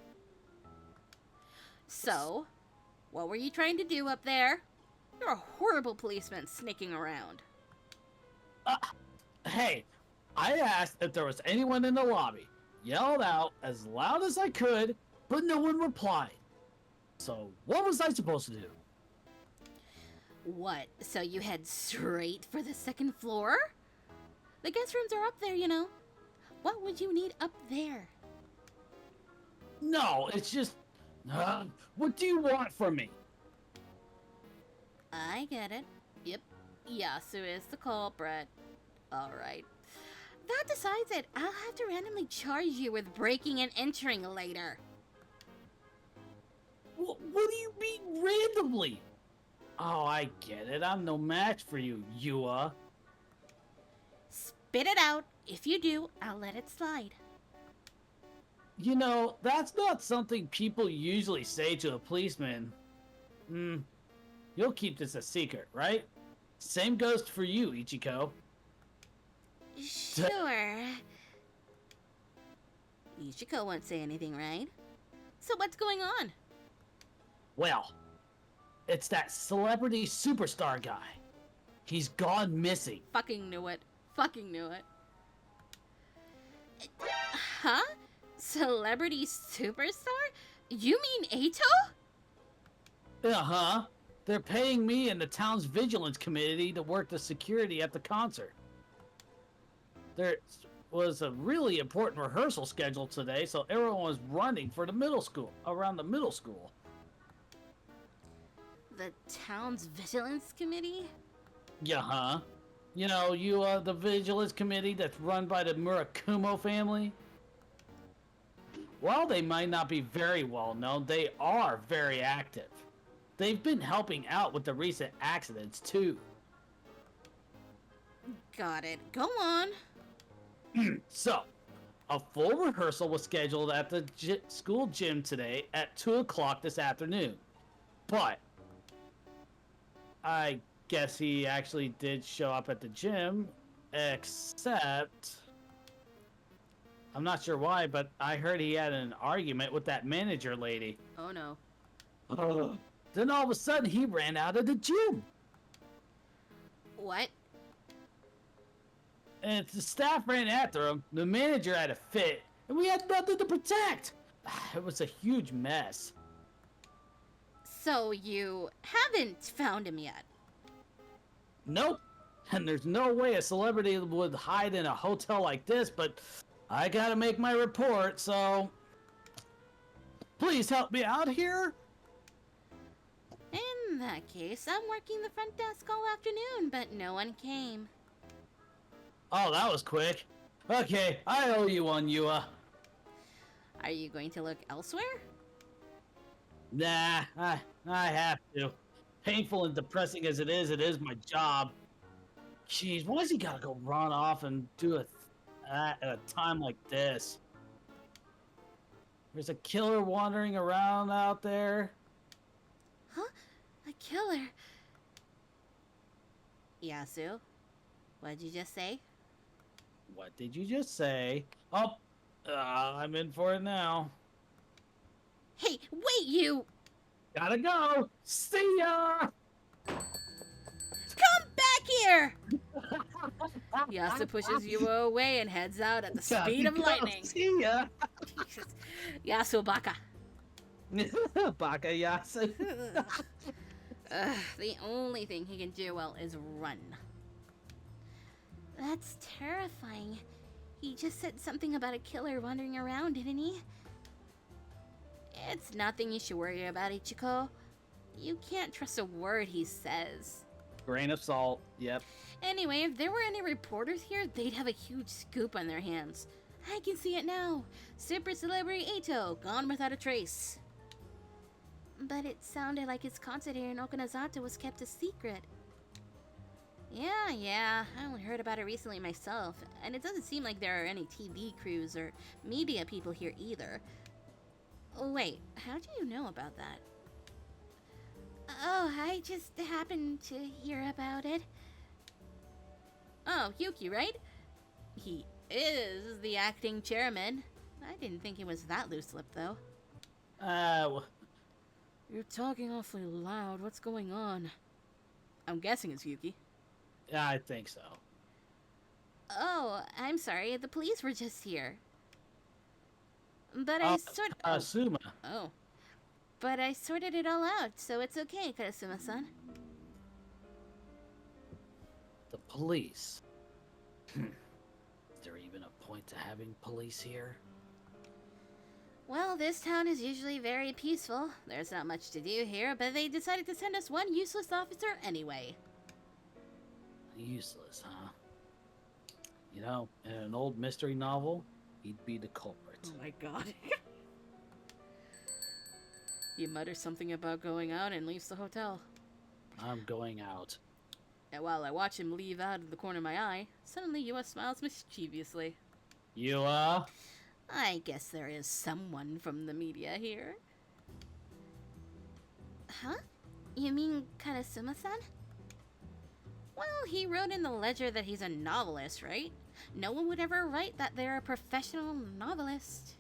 C: So, what were you trying to do up there? You're a horrible policeman sneaking around.
B: Hey, I asked if there was anyone in the lobby. Yelled out as loud as I could, but no one replied. So, what was I supposed to do?
C: What, so you head straight for the second floor? The guest rooms are up there, you know. What would you need up there?
B: No, it's just... what do you want from me?
C: I get it.
A: Yep, Yasu is the culprit. Alright.
C: That decides it. I'll have to randomly charge you with breaking and entering later.
B: What do you mean randomly? Oh, I get it. I'm no match for you, Yua.
C: Spit it out. If you do, I'll let it slide.
B: You know, that's not something people usually say to a policeman. You'll keep this a secret, right? Same goes for you, Ichiko.
C: Sure. Ichiko won't say anything, right? So what's going on?
B: Well, it's that celebrity superstar guy. He's gone missing.
A: Fucking knew it. Fucking knew it.
C: Huh? Celebrity superstar? You mean Eito?
B: Uh-huh. They're paying me and the town's vigilance committee to work the security at the concert. There was a really important rehearsal scheduled today, so everyone was running for the middle school, around the middle school.
A: The town's vigilance committee?
B: Yeah, huh? You know, the vigilance committee that's run by the Murakumo family? While they might not be very well known, they are very active. They've been helping out with the recent accidents, too.
A: Got it. Go on.
B: So, a full rehearsal was scheduled at the school gym today at 2 o'clock this afternoon. But, I guess he actually did show up at the gym, except... I'm not sure why, but I heard he had an argument with that manager lady.
A: Oh no.
B: Then all of a sudden he ran out of the gym.
A: What?
B: And the staff ran after him, the manager had a fit, and we had nothing to protect. It was a huge mess.
A: So you haven't found him yet?
B: Nope. And there's no way a celebrity would hide in a hotel like this, but I gotta make my report, so... Please help me out here.
A: In that case, I'm working the front desk all afternoon, but no one came.
B: Oh, that was quick. Okay, I owe you one, Yua.
A: Are you going to look elsewhere?
B: Nah, I have to. Painful and depressing as it is my job. Jeez, why's he gotta go run off and do it at a time like this? There's a killer wandering around out there.
A: Huh? A killer? Yasu, what did you just say?
B: What did you just say? Oh, I'm in for it now.
A: Hey, wait, you!
B: Gotta go. See ya.
A: Come back here! Yasu pushes you away and heads out at the speed of lightning.
B: See ya.
A: Jesus. Yasu baka.
B: Baka Yasu.
A: The only thing he can do well is run.
C: That's terrifying. He just said something about a killer wandering around, didn't he?
A: It's nothing you should worry about, Ichiko. You can't trust a word he says.
B: Grain of salt. Yep.
A: Anyway, if there were any reporters here, they'd have a huge scoop on their hands. I can see it now. Super celebrity Eito, gone without a trace.
C: But it sounded like his concert here in Okinazato was kept a secret.
A: Yeah, I only heard about it recently myself, and it doesn't seem like there are any TV crews or media people here either. Wait, how do you know about that?
C: Oh, I just happened to hear about it.
A: Oh, Yuki, right? He is the acting chairman. I didn't think he was that loose-lipped, though. You're talking awfully loud. What's going on? I'm guessing it's Yuki.
B: Yeah, I think so.
C: Oh, I'm sorry. The police were just here.
A: But I
B: Asuma.
A: Oh.
C: But I sorted it all out, so it's okay, Karasuma-san.
B: The police. Is there even a point to having police here?
A: Well, this town is usually very peaceful. There's not much to do here, but they decided to send us one useless officer anyway.
B: Useless, huh? You know, in an old mystery novel, he'd be the culprit.
A: Oh my god. He mutters something about going out and leaves the hotel.
B: I'm going out.
A: And while I watch him leave out of the corner of my eye, suddenly Yua smiles mischievously.
B: Yua?
A: I guess there is someone from the media here.
C: Huh? You mean Karasuma-san?
A: Well, he wrote in the ledger that he's a novelist, right? No one would ever write that they're a professional novelist.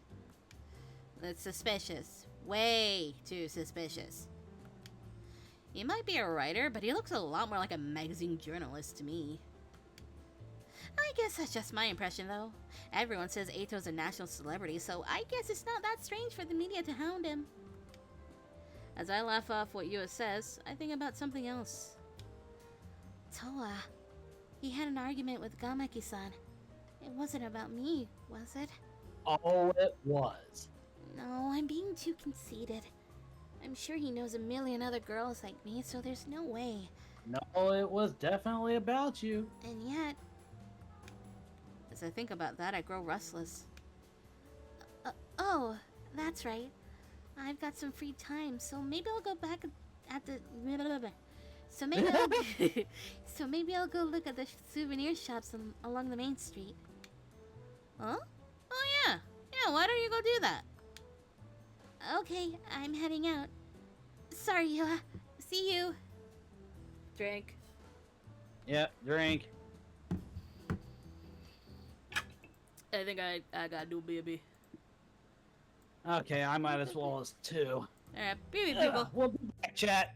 A: That's suspicious. Way too suspicious. He might be a writer, but he looks a lot more like a magazine journalist to me. I guess that's just my impression, though. Everyone says Eito's a national celebrity, so I guess it's not that strange for the media to hound him. As I laugh off what Yua says, I think about something else.
C: Toa. He had an argument with Gamaki-san. It wasn't about me, was it?
B: Oh, it was.
C: No, I'm being too conceited. I'm sure he knows a million other girls like me, so there's no way.
B: No, it was definitely about you.
C: And yet...
A: As I think about that, I grow restless.
C: Oh, that's right. I've got some free time, so maybe I'll go back at the... So maybe I'll... so maybe I'll go look at the souvenir shops along the main street.
A: Huh? Oh yeah. Yeah, why don't you go do that?
C: Okay, I'm heading out. Sorry, Yua. See you.
A: Drink.
B: Yep, drink.
A: I think I gotta do baby.
B: Okay, I might as well as two.
A: Alright, baby people.
B: We'll be back, chat.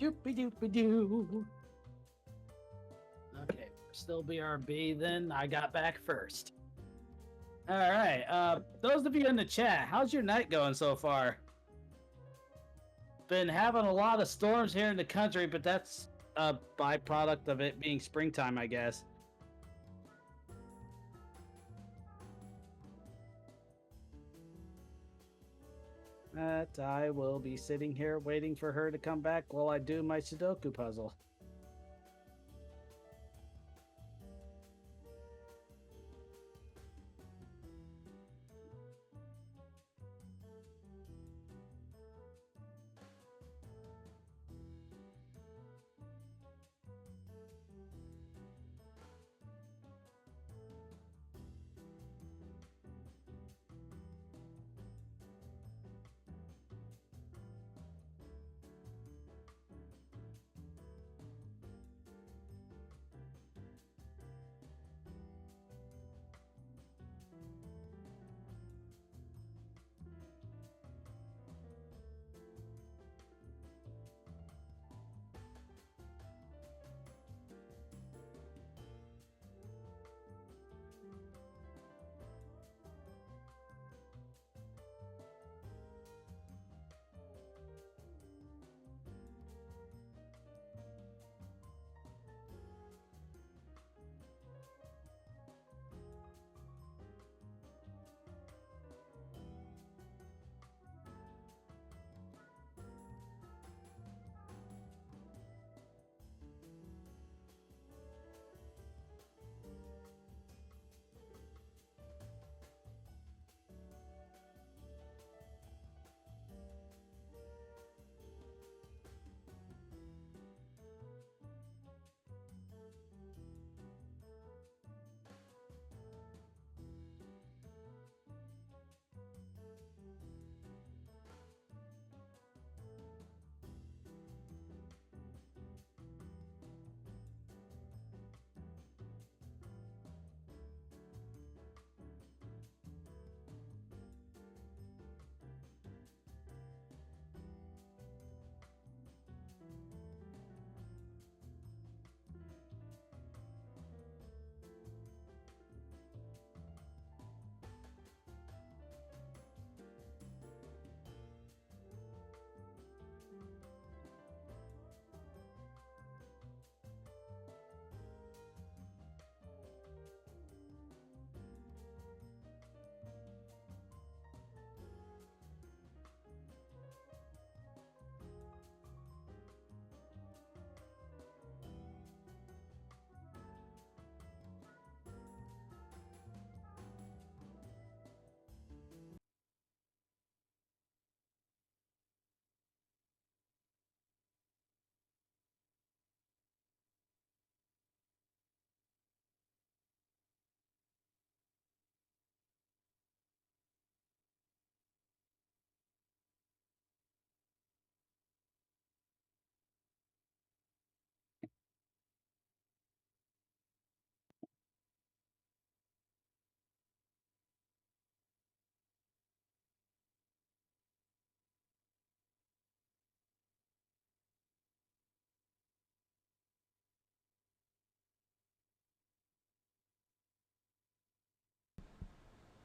B: Doopy doopy doo. Okay, still BRB then. I got back first. Alright, those of you in the chat, how's your night going so far? Been having a lot of storms here in the country, but that's a byproduct of it being springtime, I guess. But I will be sitting here waiting for her to come back while I do my Sudoku puzzle.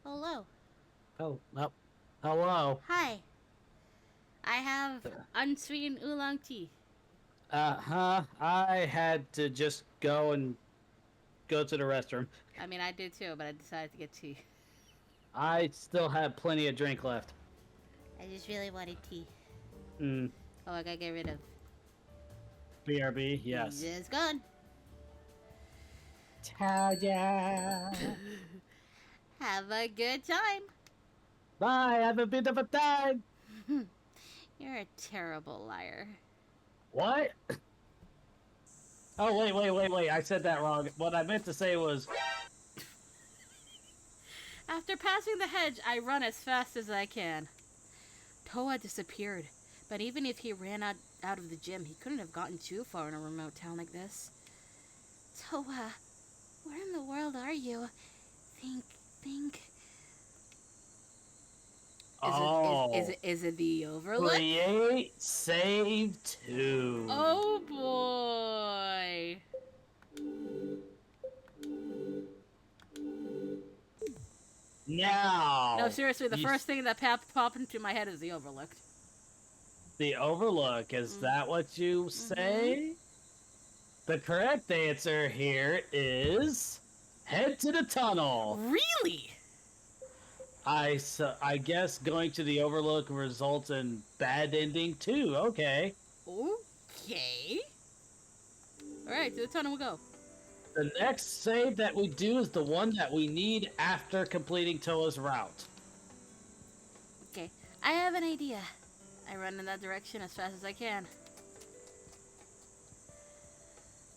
C: Hello.
B: Oh, well, hello.
A: Hi. I have unsweetened oolong tea.
B: I had to just go to the restroom.
A: I mean, I did too, but I decided to get tea.
B: I still have plenty of drink left.
C: I just really wanted tea.
B: Mm,
A: Oh, I gotta get rid of.
B: BRB, yes.
C: It's gone.
B: Ta-da!
C: Have a good time.
B: Bye, have a bit of a time!
A: You're a terrible liar.
B: What? Oh, wait. I said that wrong. What I meant to say was...
A: After passing the hedge, I run as fast as I can. Toa disappeared, but even if he ran out of the gym, he couldn't have gotten too far in a remote town like this.
C: Toa, where in the world are you? Think.
A: Is it the Overlook?
B: Create, save, 2.
A: Oh boy.
B: Now!
A: No, seriously, the first thing that popped into my head is the Overlook.
B: The Overlook, is that what you say? The correct answer here is... head to the tunnel.
A: Really?
B: I guess going to the Overlook results in bad ending too. Okay.
A: Okay. Alright, to the tunnel we go.
B: The next save that we do is the one that we need after completing Toa's route.
A: Okay, I have an idea. I run in that direction as fast as I can.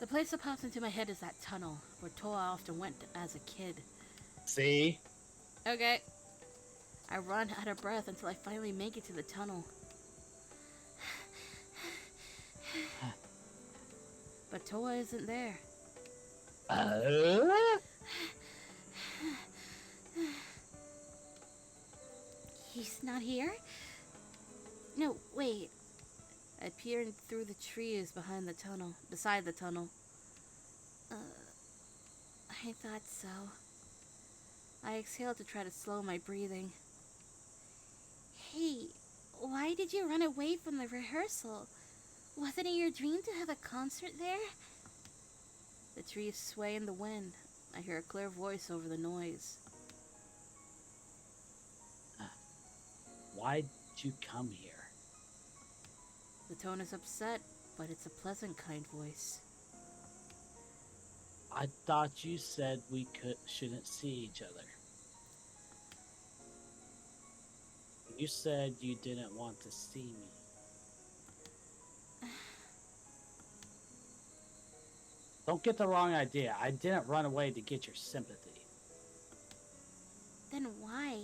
A: The place that pops into my head is that tunnel where Toa often went as a kid.
B: See?
A: Okay. I run out of breath until I finally make it to the tunnel. But Toa isn't there.
C: He's not here? No, wait.
A: I peer in through the trees beside the tunnel.
C: I thought so.
A: I exhale to try to slow my breathing.
C: Hey, why did you run away from the rehearsal? Wasn't it your dream to have a concert there?
A: The trees sway in the wind. I hear a clear voice over the noise.
B: Why did you come here?
A: The tone is upset, but it's a pleasant, kind voice.
B: I thought you said we shouldn't see each other. You said you didn't want to see me. Don't get the wrong idea. I didn't run away to get your sympathy.
C: Then why?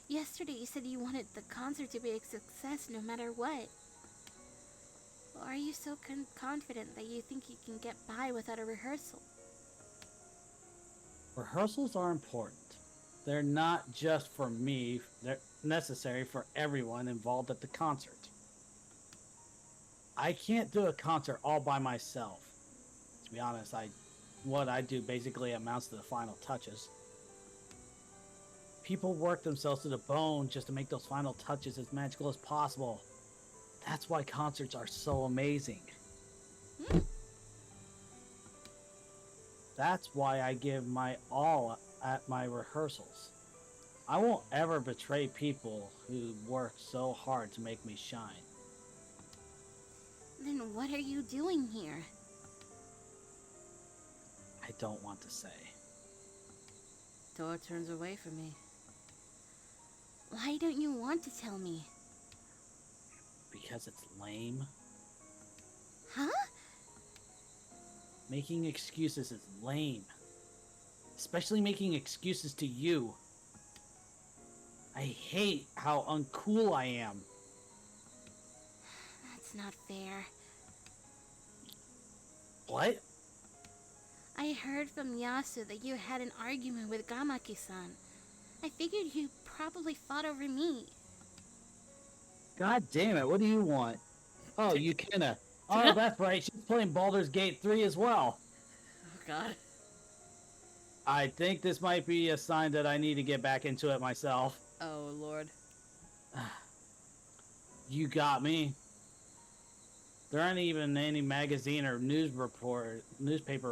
C: Yesterday you said you wanted the concert to be a success no matter what. Or are you so confident that you think you can get by without a rehearsal?
B: Rehearsals are important. They're not just for me, they're necessary for everyone involved at the concert. I can't do a concert all by myself. To be honest, what I do basically amounts to the final touches. People work themselves to the bone just to make those final touches as magical as possible. That's why concerts are so amazing. That's why I give my all at my rehearsals. I won't ever betray people who work so hard to make me shine.
C: Then what are you doing here?
B: I don't want to say.
A: Toa turns away from me.
C: Why don't you want to tell me?
B: Because it's lame.
C: Huh?
B: Making excuses is lame. Especially making excuses to you. I hate how uncool I am.
C: That's not fair.
B: What?
C: I heard from Yasu that you had an argument with Gamaki-san. I figured you probably fought over me.
B: God damn it, what do you want? Oh, Yukina. Oh, that's right, she's playing Baldur's Gate 3 as well.
A: Oh, God.
B: I think this might be a sign that I need to get back into it myself.
A: Oh, Lord.
B: You got me. There aren't even any magazine or newspaper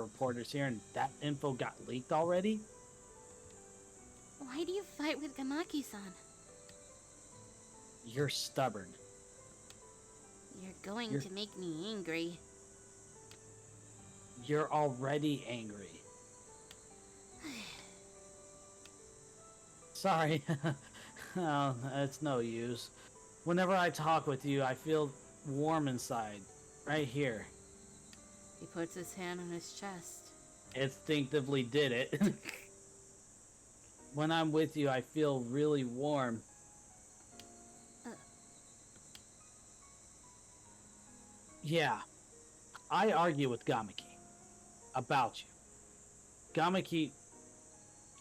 B: reporters here, and that info got leaked already?
C: Why do you fight with Gamaki-san?
B: You're stubborn.
C: You're going to make me angry.
B: You're already angry. Sorry. Oh, it's no use. Whenever I talk with you, I feel warm inside. Right here.
A: He puts his hand on his chest.
B: Instinctively did it. When I'm with you, I feel really warm. Yeah. I argue with Gamaki about you. Gamaki,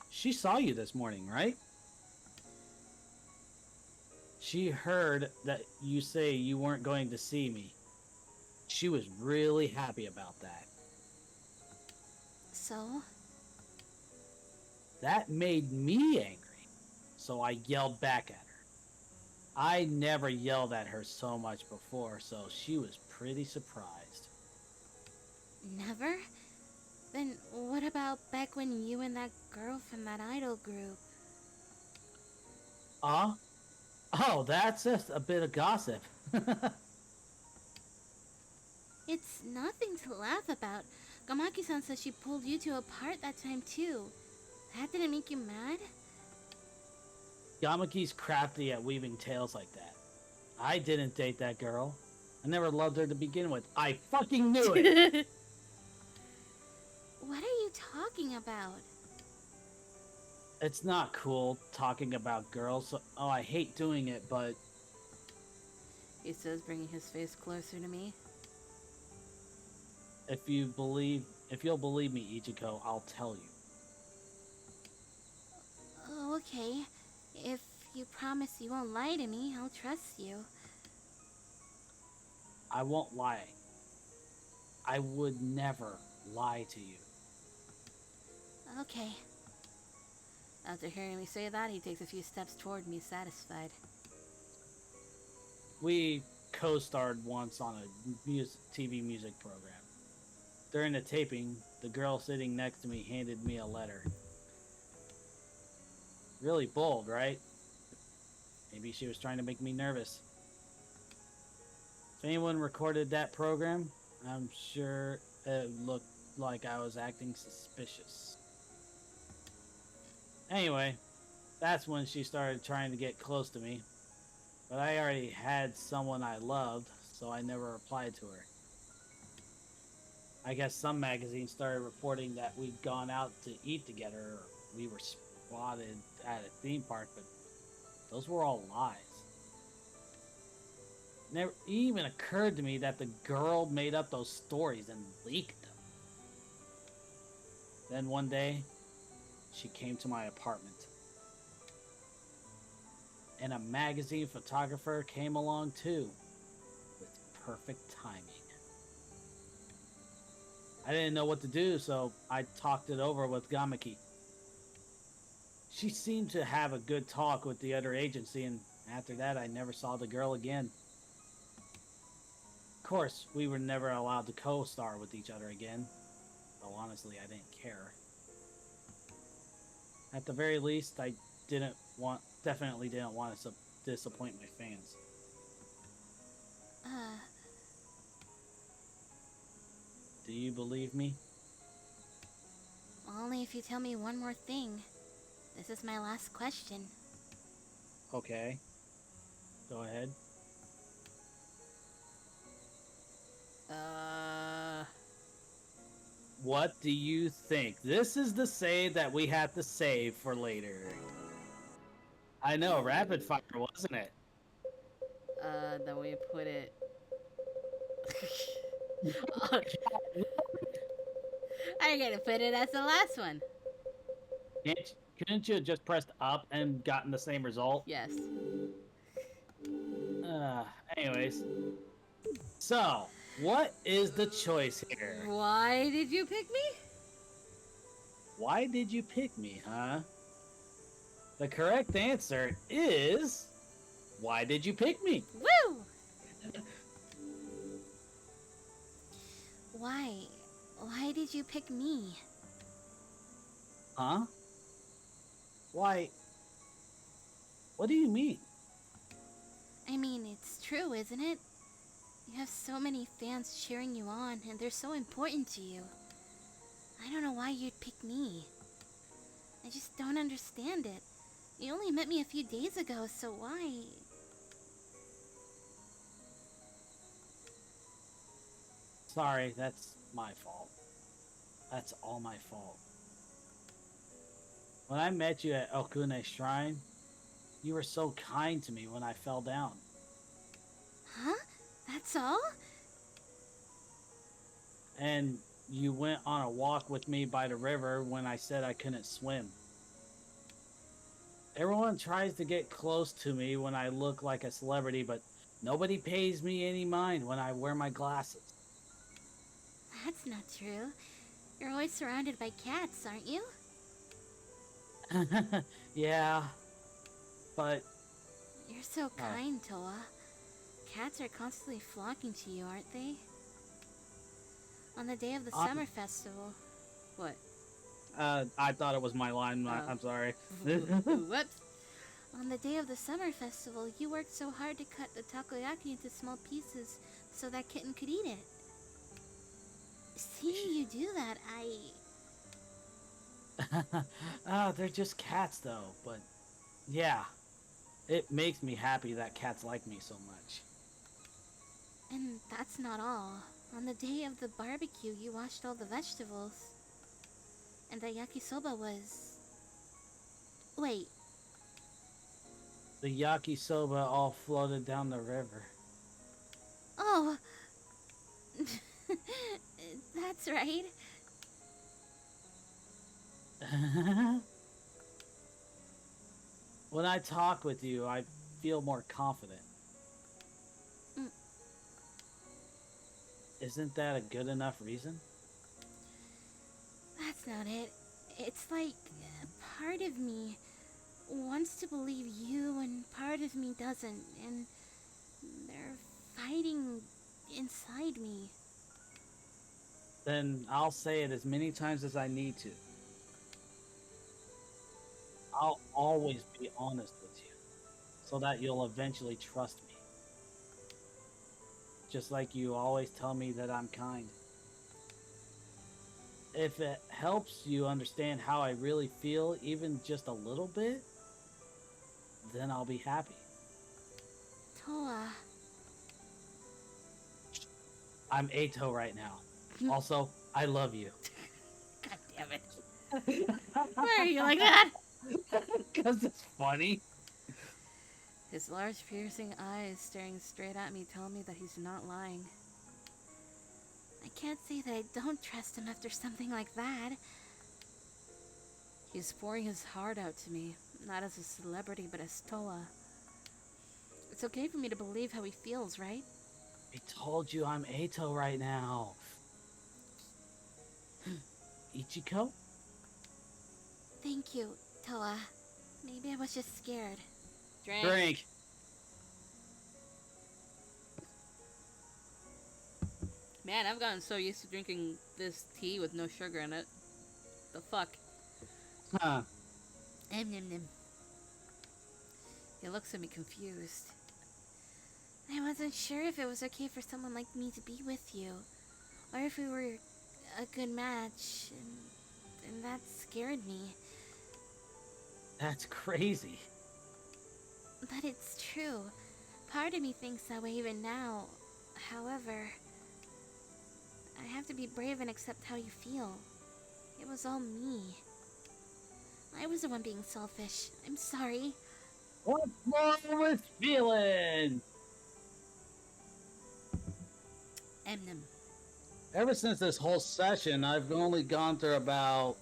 B: she saw you this morning, right? She heard that you say you weren't going to see me. She was really happy about that.
C: So?
B: That made me angry, so I yelled back at her. I never yelled at her so much before, so she was pretty surprised.
C: Never? Then what about back when you and that girl from that idol group?
B: Oh, that's just a bit of gossip.
C: It's nothing to laugh about. Gamaki-san says she pulled you two apart that time too. That didn't make you mad?
B: Yamaki's crafty at weaving tales like that. I didn't date that girl. I never loved her to begin with. I fucking knew it!
C: What are you talking about?
B: It's not cool talking about girls. Oh, I hate doing it, but
A: He says, bringing his face closer to me.
B: if you'll believe me, Ichiko, I'll tell you.
C: Oh, okay. If you promise you won't lie to me, I'll trust you.
B: I won't lie. I would never lie to you.
C: Okay.
A: After hearing me say that, he takes a few steps toward me, satisfied.
B: We co-starred once on a TV music program. During the taping, the girl sitting next to me handed me a letter. Really bold, right? Maybe she was trying to make me nervous. If anyone recorded that program, I'm sure it looked like I was acting suspicious. Anyway, that's when she started trying to get close to me. But I already had someone I loved, so I never replied to her. I guess some magazines started reporting that we'd gone out to eat together, or we were spotted at a theme park, but those were all lies. Never even occurred to me that the girl made up those stories and leaked them. Then one day, she came to my apartment. And a magazine photographer came along too, with perfect timing. I didn't know what to do, so I talked it over with Gamaki. She seemed to have a good talk with the other agency, and after that I never saw the girl again. Of course, we were never allowed to co-star with each other again, though honestly I didn't care. At the very least, I definitely didn't want to disappoint my fans. Do you believe me?
C: Only if you tell me one more thing. This is my last question.
B: Okay. Go ahead. What do you think? This is the save that we have to save for later. I know, rapid fire, wasn't it?
A: Then we put it... I'm gonna put it as the last one.
B: Couldn't you have just pressed up and gotten the same result?
A: Yes.
B: Anyways. So, what is the choice here?
A: Why did you pick me?
B: Why did you pick me, huh? The correct answer is... Why did you pick me?
C: Woo! Why? Why did you pick me?
B: Huh? Why? What do you mean?
C: I mean, it's true, isn't it? You have so many fans cheering you on, and they're so important to you. I don't know why you'd pick me. I just don't understand it. You only met me a few days ago, so why?
B: Sorry, that's my fault. That's all my fault. When I met you at Okune Shrine, you were so kind to me when I fell down.
C: Huh? That's all?
B: And you went on a walk with me by the river when I said I couldn't swim. Everyone tries to get close to me when I look like a celebrity, but nobody pays me any mind when I wear my glasses.
C: That's not true. You're always surrounded by cats, aren't you?
B: Yeah, but
C: You're so kind, Toa. Cats are constantly flocking to you, aren't they? On the day of the summer festival.
A: What?
B: I thought it was my line.
A: Oh.
B: I'm sorry.
A: Whoops.
C: On the day of the summer festival, you worked so hard to cut the takoyaki into small pieces so that Kitten could eat it. Seeing you do that,
B: They're just cats, though. But yeah, it makes me happy that cats like me so much.
C: And that's not all. On the day of the barbecue, you washed all the vegetables. And the yakisoba was... Wait,
B: The yakisoba all floated down the river.
C: oh! That's right.
B: When I talk with you, I feel more confident.
C: Mm.
B: Isn't that a good enough reason?
C: That's not it. It's like a part of me wants to believe you and part of me doesn't, and they're fighting inside me.
B: Then I'll say it as many times as I need to. I'll always be honest with you, so that you'll eventually trust me. Just like you always tell me that I'm kind. If it helps you understand how I really feel, even just a little bit, then I'll be happy.
C: Toa,
B: I'm Ato right now. Also, I love you.
A: God damn it. Why are you like that?
B: Because it's funny.
A: His large, piercing eyes staring straight at me tell me that he's not lying.
C: I can't say that I don't trust him after something like that.
A: He's pouring his heart out to me, not as a celebrity, but as Toa. It's okay for me to believe how he feels, right?
B: I told you I'm Ato right now. Ichiko?
C: Thank you, Toa. Maybe I was just scared.
B: Drink.
A: Man, I've gotten so used to drinking this tea with no sugar in it. The fuck?
B: Huh.
A: Nom, nom, nom. He looks at me confused.
C: I wasn't sure if it was okay for someone like me to be with you, or if we were a good match, and that scared me.
B: That's crazy.
C: But it's true. Part of me thinks that way even now. However, I have to be brave and accept how you feel. It was all me. I was the one being selfish. I'm sorry.
B: What's wrong with feeling?
A: Eminem.
B: Ever since this whole session, I've only gone through about,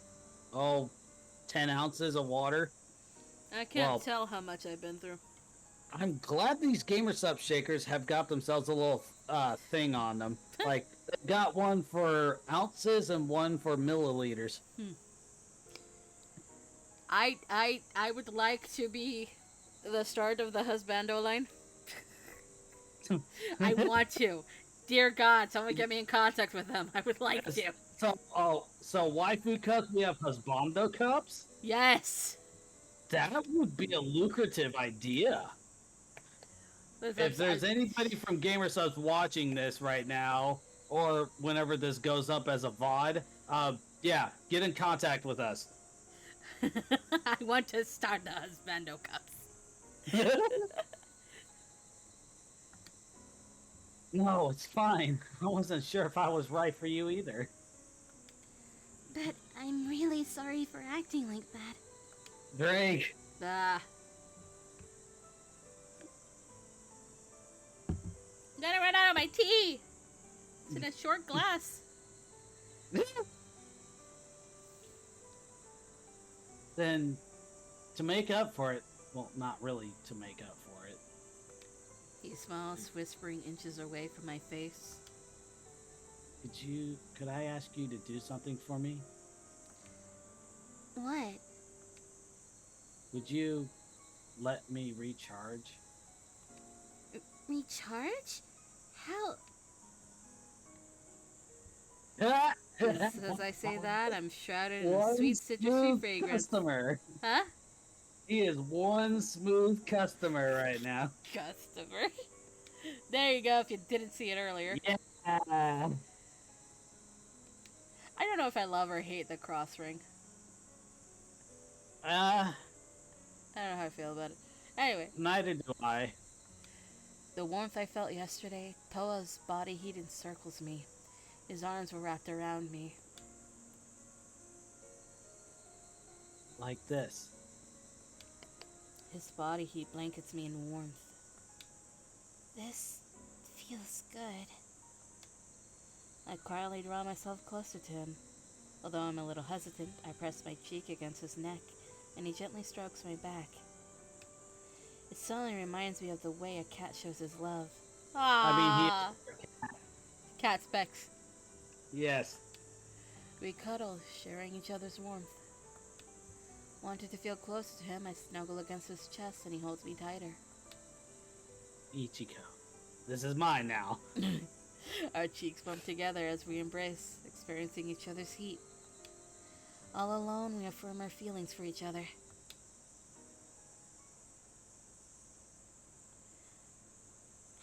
B: 10 ounces of water.
A: I can't
B: Well-
A: tell how much I've been through.
B: I'm glad these Gamer Sup shakers have got themselves a little thing on them. Like, they've got one for ounces and one for milliliters.
A: I would like to be the start of the husbando line. I want to. Dear God, someone get me in contact with them. I would like to.
B: So waifu cups, we have husbando cups?
A: Yes.
B: That would be a lucrative idea.
A: Listen,
B: If there's anybody from Gamersubs watching this right now, or whenever this goes up as a VOD, yeah, get in contact with us.
A: I want to start the husbando cups.
B: No, it's fine. I wasn't sure if I was right for you either.
C: But I'm really sorry for acting like that.
B: Drake.
A: Ah. I'm gonna run out of my tea. It's in a short glass.
B: Then, to make up for it, well, not really to make up for it.
A: He smiles, whispering inches away from my face.
B: Could I ask you to do something for me?
C: What?
B: Would you let me recharge?
C: Recharge? How?
A: As I say that, I'm shrouded in a sweet citrusy fragrance.
B: Customer.
A: Huh?
B: He is one smooth customer right now.
A: Customer. There you go, if you didn't see it earlier.
B: Yeah.
A: I don't know if I love or hate the cross ring. I don't know how I feel about it. Anyway.
B: Neither do I.
A: The warmth I felt yesterday, Toa's body heat encircles me. His arms were wrapped around me.
B: Like this.
A: His body heat blankets me in warmth.
C: This feels good.
A: I quietly draw myself closer to him. Although I'm a little hesitant, I press my cheek against his neck, and he gently strokes my back. It suddenly reminds me of the way a cat shows his love. Ah, cat specs.
B: Yes.
A: We cuddle, sharing each other's warmth. Wanting to feel closer to him, I snuggle against his chest, and he holds me tighter.
B: Ichiko. This is mine now.
A: Our cheeks bump together as we embrace, experiencing each other's heat. All alone, we affirm our feelings for each other.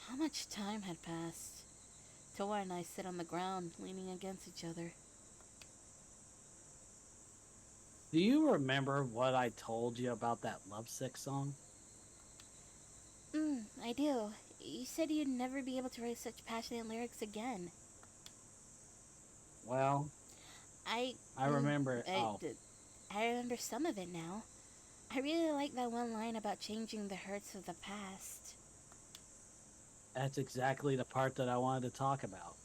A: How much time had passed? Toa and I sit on the ground, leaning against each other.
B: Do you remember what I told you about that lovesick song?
C: I do. You said you'd never be able to write such passionate lyrics again.
B: Well, I remember.
C: I remember some of it now. I really like that one line about changing the hurts of the past.
B: That's exactly the part that I wanted to talk about.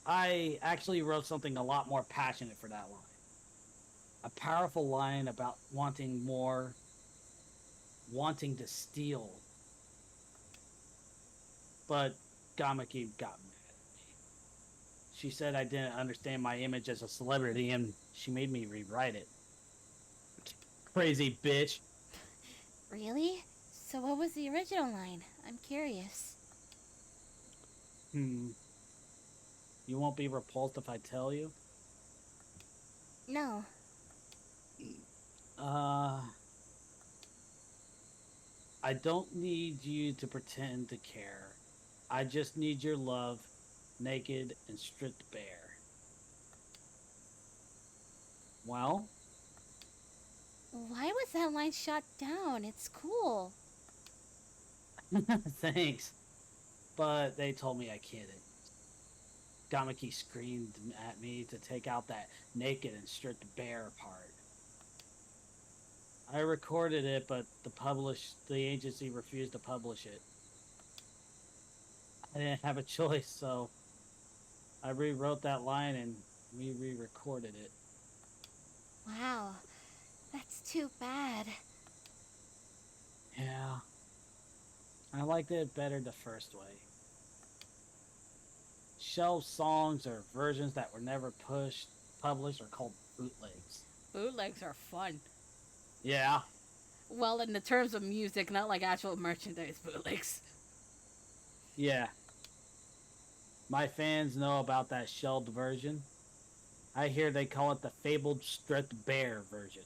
B: I actually wrote something a lot more passionate for that line. A powerful line about wanting more, wanting to steal. But Gamaki got mad at me. She said I didn't understand my image as a celebrity, and she made me rewrite it. Crazy bitch.
C: Really? So what was the original line? I'm curious.
B: You won't be repulsed if I tell you?
C: No.
B: I don't need you to pretend to care. I just need your love, naked and stripped bare. Well?
C: Why was that line shot down? It's cool.
B: Thanks. But they told me I couldn't. Gamaki screamed at me to take out that naked and stripped bare part. I recorded it, but the agency refused to publish it. I didn't have a choice, so I rewrote that line and we re-recorded it.
C: Wow, that's too bad.
B: Yeah. I liked it better the first way. shelf songs or versions that were never published are called bootlegs.
A: Bootlegs are fun.
B: Yeah.
A: Well, in the terms of music, not like actual merchandise bootlegs.
B: Yeah. My fans know about that shelved version. I hear they call it the fabled stripped bear version.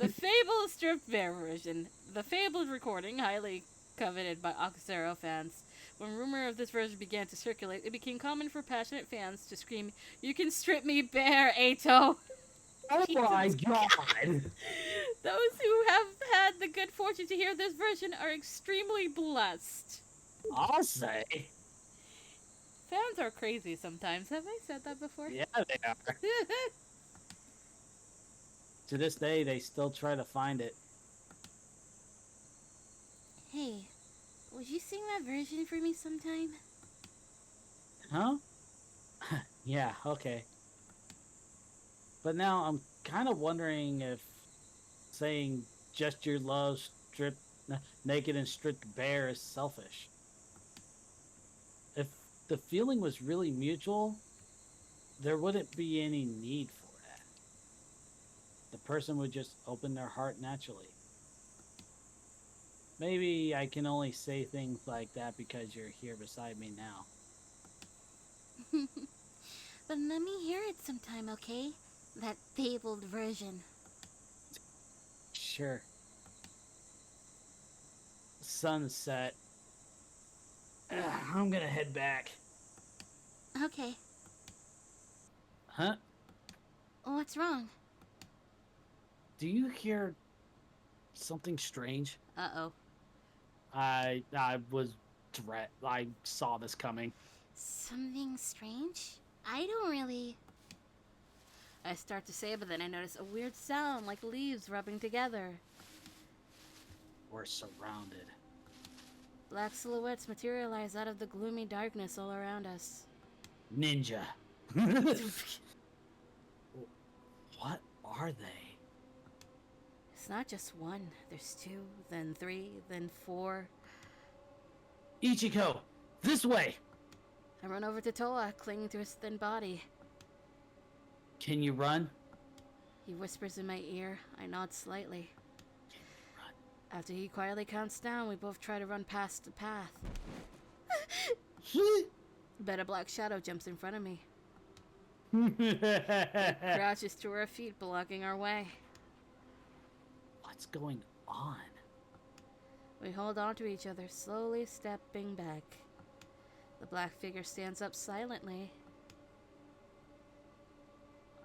A: The fabled stripped bear version. The fabled recording, highly coveted by Oxero fans. When rumor of this version began to circulate, it became common for passionate fans to scream, "You can strip me bare, Ato!"
B: Oh my
A: Jesus
B: god!
A: Those who have had the good fortune to hear this version are extremely blessed.
B: I'll say.
A: Fans are crazy sometimes. Have I said that before?
B: Yeah, they are. To this day, they still try to find it.
C: Hey, would you sing that version for me sometime?
B: Huh? Yeah, okay. But now I'm kind of wondering if saying just your love stripped naked and stripped bare is selfish. If the feeling was really mutual, there wouldn't be any need for that. The person would just open their heart naturally. Maybe I can only say things like that because you're here beside me now.
C: But let me hear it sometime, okay? That fabled version.
B: Sure. Sunset. I'm gonna head back.
C: Okay.
B: Huh?
C: What's wrong?
B: Do you hear something strange?
A: Uh-oh.
B: I saw this coming.
C: Something strange? I don't really...
A: I start to say it, but then I notice a weird sound like leaves rubbing together.
B: We're surrounded.
A: Black silhouettes materialize out of the gloomy darkness all around us.
B: Ninja. What are they?
A: It's not just one. There's two, then three, then four.
B: Ichiko, this way.
A: I run over to Toa, clinging to his thin body.
B: Can you run?
A: He whispers in my ear. I nod slightly. After he quietly counts down, we both try to run past the path. But a black shadow jumps in front of me. It crouches to our feet, blocking our way.
B: What's going on?
A: We hold on to each other, slowly stepping back. The black figure stands up silently.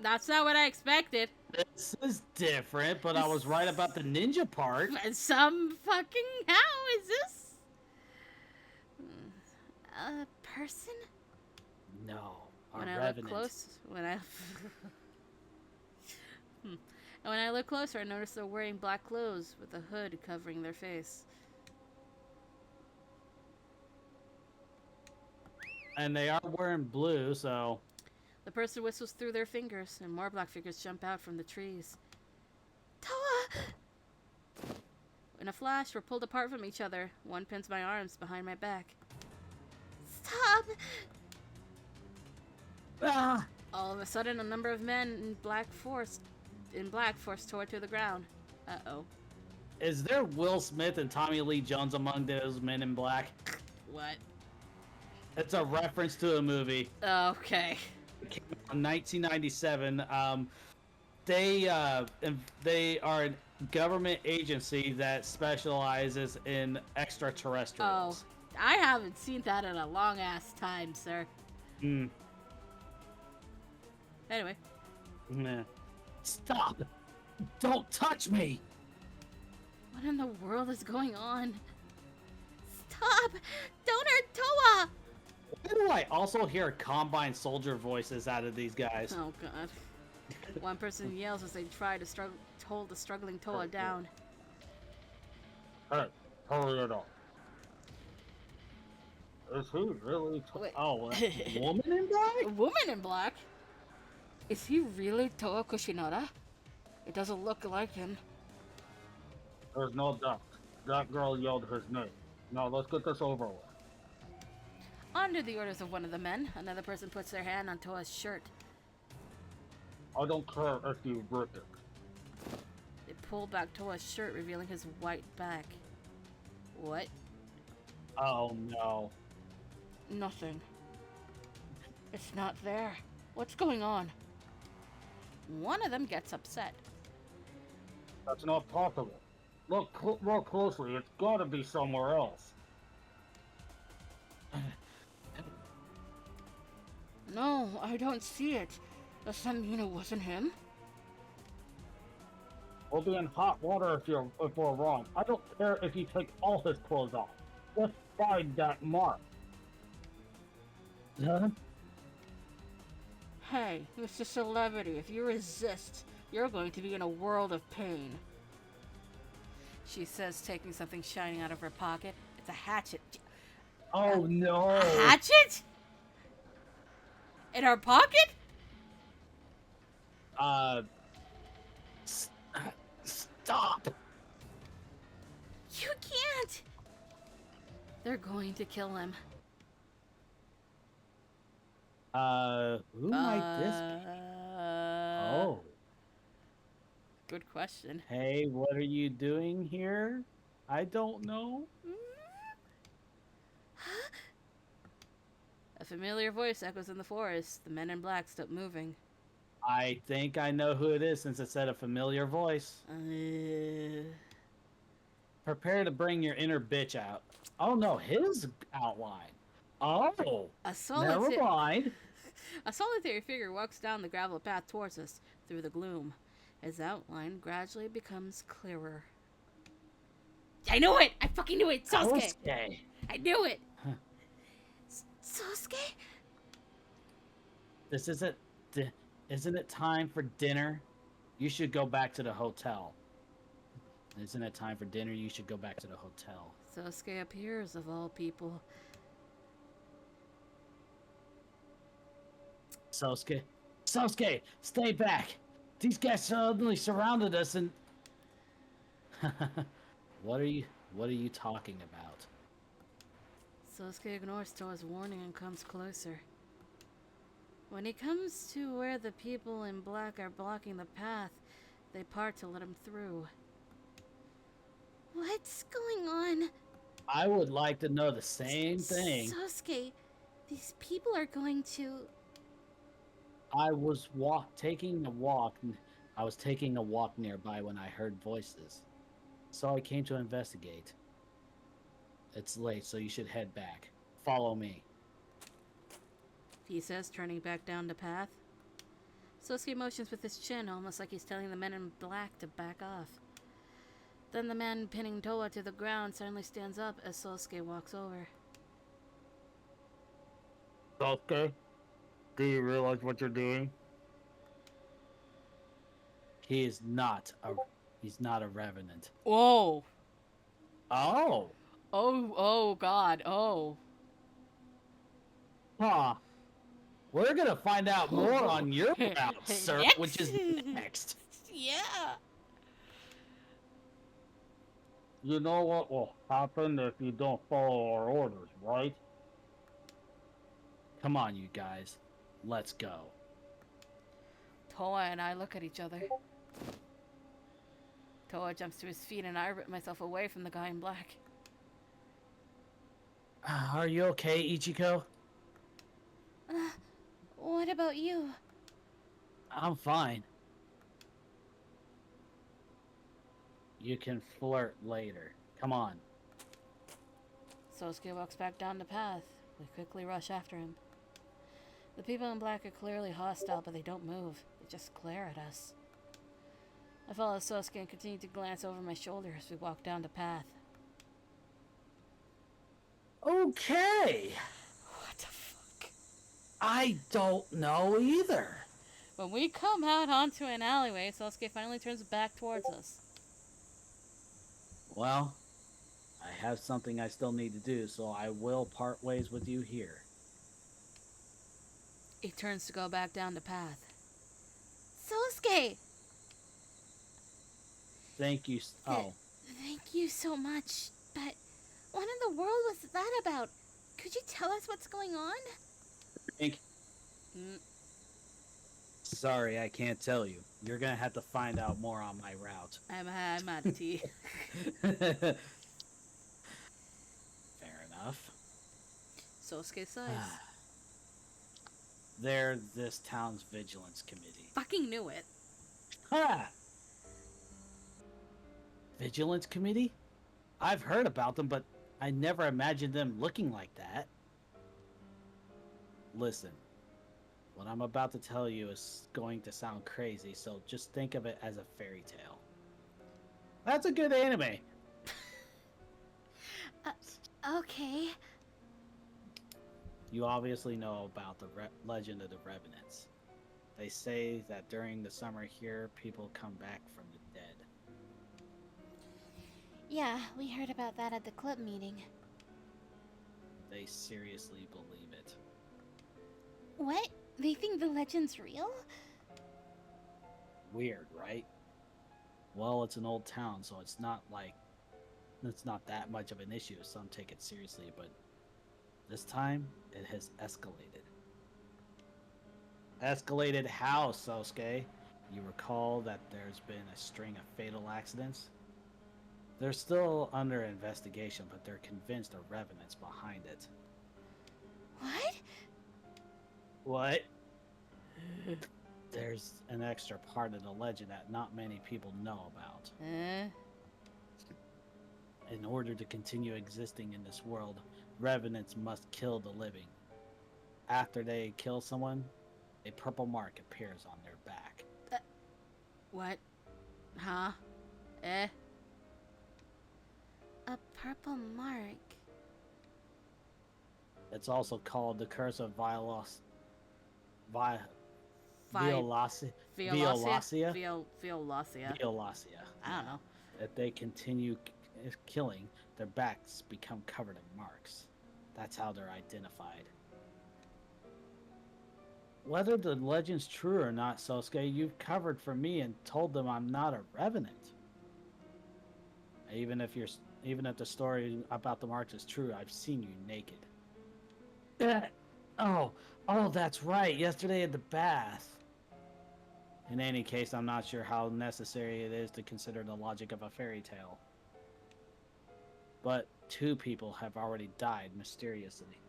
A: That's not what I expected.
B: This is different, but I was right about the ninja part.
A: Some fucking how is this?
C: A person?
B: No, a
A: When I
B: revenant.
A: look close, And when I look closer, I notice they're wearing black clothes with a hood covering their face.
B: And they are wearing blue, so...
A: The person whistles through their fingers, and more black figures jump out from the trees.
C: Toa!
A: In a flash, we're pulled apart from each other. One pins my arms behind my back.
C: Stop!
B: Ah!
A: All of a sudden, a number of men in black force Toa to the ground. Uh-oh.
B: Is there Will Smith and Tommy Lee Jones among those men in black?
A: What?
B: It's a reference to a movie.
A: Okay.
B: It came out in 1997. They are a government agency that specializes in extraterrestrials.
A: Oh, I haven't seen that in a long-ass time, sir.
B: Mm.
A: Anyway.
B: Nah. Stop! Don't touch me!
A: What in the world is going on?
C: Stop! Don't hurt Toa!
B: Why do I also hear Combine soldier voices out of these guys?
A: Oh, God. One person yells as they try to hold the struggling Toa down.
B: Hey, hurry it up. Is he really...
A: Wait.
B: Oh, a woman in black?
A: A woman in black? Is he really Toa Kushinada? It doesn't look like him.
D: There's no doubt. That girl yelled his name. Now let's get this over with.
A: Under the orders of one of the men, another person puts their hand on Toa's shirt.
D: I don't care if you rip it.
A: They pull back Toa's shirt, revealing his white back. What?
B: Oh no.
A: Nothing. It's not there. What's going on? One of them gets upset.
D: That's not possible. Look more closely. It's gotta be somewhere else.
A: No, I don't see it. Does that mean it wasn't him?
D: We'll be in hot water if we're wrong. I don't care if you take all his clothes off. Just find that mark.
B: Huh?
A: Hey, Mr. Celebrity, if you resist, you're going to be in a world of pain. She says, taking something shiny out of her pocket. It's a hatchet.
B: Oh no.
A: A hatchet? In her pocket?
B: Stop.
C: You can't!
A: They're going to kill him.
B: Who might this be? Oh.
A: Good question.
B: Hey, what are you doing here? I don't know.
A: A familiar voice echoes in the forest. The men in black stop moving.
B: I think I know who it is since it said a familiar voice. Prepare to bring your inner bitch out. Oh no, his outline. Oh, never mind.
A: A solitary figure walks down the gravel path towards us through the gloom. His outline gradually becomes clearer. I knew it! I fucking knew it! Sasuke! I knew it!
C: Sasuke?
B: This isn't... Isn't it time for dinner? You should go back to the hotel. Isn't it time for dinner? You should go back to the hotel.
A: Sasuke appears, of all people.
B: Sasuke, stay back! These guys suddenly surrounded us and... What are you talking about?
A: Sasuke ignores Toa's warning and comes closer. When he comes to where the people in black are blocking the path, they part to let him through.
C: What's going on?
B: I would like to know the same thing.
C: Sasuke, these people are going to...
B: I was taking a walk. I was taking a walk nearby when I heard voices. So I came to investigate. It's late, so you should head back. Follow me.
A: He says, turning back down the path. Sasuke motions with his chin, almost like he's telling the men in black to back off. Then the man pinning Toa to the ground suddenly stands up as Sasuke walks over.
D: Sasuke, do you realize what you're doing?
B: He's not a revenant.
A: Whoa!
B: Oh!
A: Oh, God, oh.
B: Huh. We're gonna find out more on your route, sir, which is next.
C: Yeah.
D: You know what will happen if you don't follow our orders, right?
B: Come on, you guys. Let's go.
A: Toa and I look at each other. Toa jumps to his feet and I rip myself away from the guy in black.
B: Are you okay, Ichiko?
C: What about you?
B: I'm fine. You can flirt later. Come on.
A: Sasuke walks back down the path. We quickly rush after him. The people in black are clearly hostile, but they don't move. They just glare at us. I follow Sasuke and continue to glance over my shoulder as we walk down the path.
B: Okay.
A: What the fuck?
B: I don't know either.
A: When we come out onto an alleyway, Sasuke finally turns back towards us.
B: Well, I have something I still need to do, so I will part ways with you here.
A: He turns to go back down the path.
C: Sasuke!
B: Thank you. Oh.
C: Thank you so much, but what in the world was that about? Could you tell us what's going on?
B: Ink.
A: Mm,
B: Sorry, I can't tell you. You're gonna have to find out more on my route.
A: I'm out of tea.
B: Fair enough.
A: Sosuke sighs.
B: They're this town's vigilance committee.
A: Fucking knew it.
B: Ha! Vigilance committee? I've heard about them, but I never imagined them looking like that. Listen, what I'm about to tell you is going to sound crazy, so just think of it as a fairy tale. That's a good anime.
C: Okay.
B: You obviously know about the legend of the Revenants. They say that during the summer here, people come back from the dead.
C: Yeah, we heard about that at the club meeting.
B: They seriously believe it.
C: What? They think the legend's real?
B: Weird, right? Well, it's an old town, so it's not that much of an issue. Some take it seriously, but this time it has escalated. Escalated how, Sosuke? You recall that there's been a string of fatal accidents? They're still under investigation, but they're convinced a Revenant's behind it.
C: What?
B: What? There's an extra part of the legend that not many people know about. In order to continue existing in this world, Revenants must kill the living. After they kill someone, a purple mark appears on their back.
A: What? Huh?
C: A purple mark.
B: It's also called the Curse of Violacia.
A: Violacia?
B: Violacia?
A: Violacia. I don't know.
B: If they continue killing, their backs become covered in marks. That's how they're identified. Whether the legend's true or not, Sosuke, you've covered for me and told them I'm not a Revenant. Even if the story about the marks is true, I've seen you naked. Oh, that's right. Yesterday at the bath. In any case, I'm not sure how necessary it is to consider the logic of a fairy tale. But 2 people have already died mysteriously.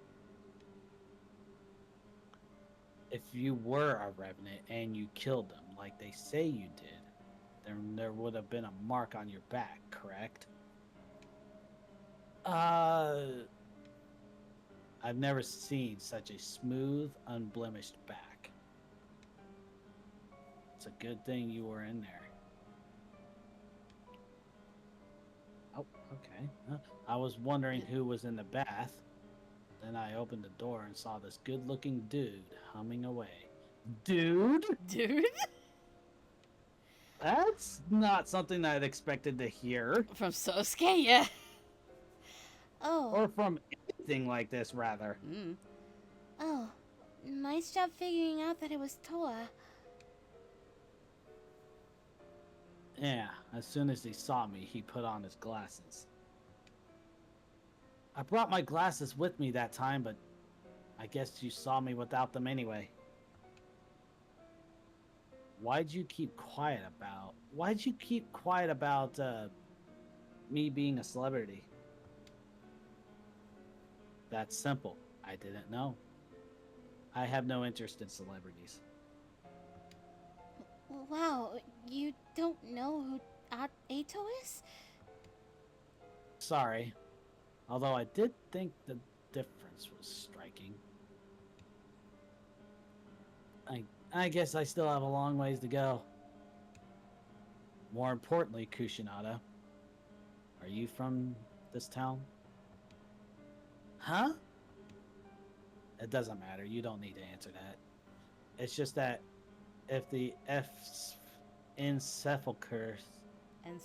B: If you were a Revenant and you killed them like they say you did, then there would have been a mark on your back, correct? I've never seen such a smooth, unblemished back. It's a good thing you were in there. Oh, okay. I was wondering who was in the bath. Then I opened the door and saw this good-looking dude humming away. Dude?
A: Dude?
B: That's not something I'd expected to hear.
A: From Sosuke, yeah.
C: Oh.
B: Or from anything like this, rather.
C: Oh. Nice job figuring out that it was Toa.
B: Yeah, as soon as he saw me, he put on his glasses. I brought my glasses with me that time, but I guess you saw me without them anyway. Why'd you keep quiet about me being a celebrity? That's simple. I didn't know. I have no interest in celebrities.
C: Wow, you don't know who Ato is?
B: Sorry. Although I did think the difference was striking. I guess I still have a long ways to go. More importantly, Kushinada, are you from this town? Huh? It doesn't matter. You don't need to answer that. It's just that if the encephalitis
A: And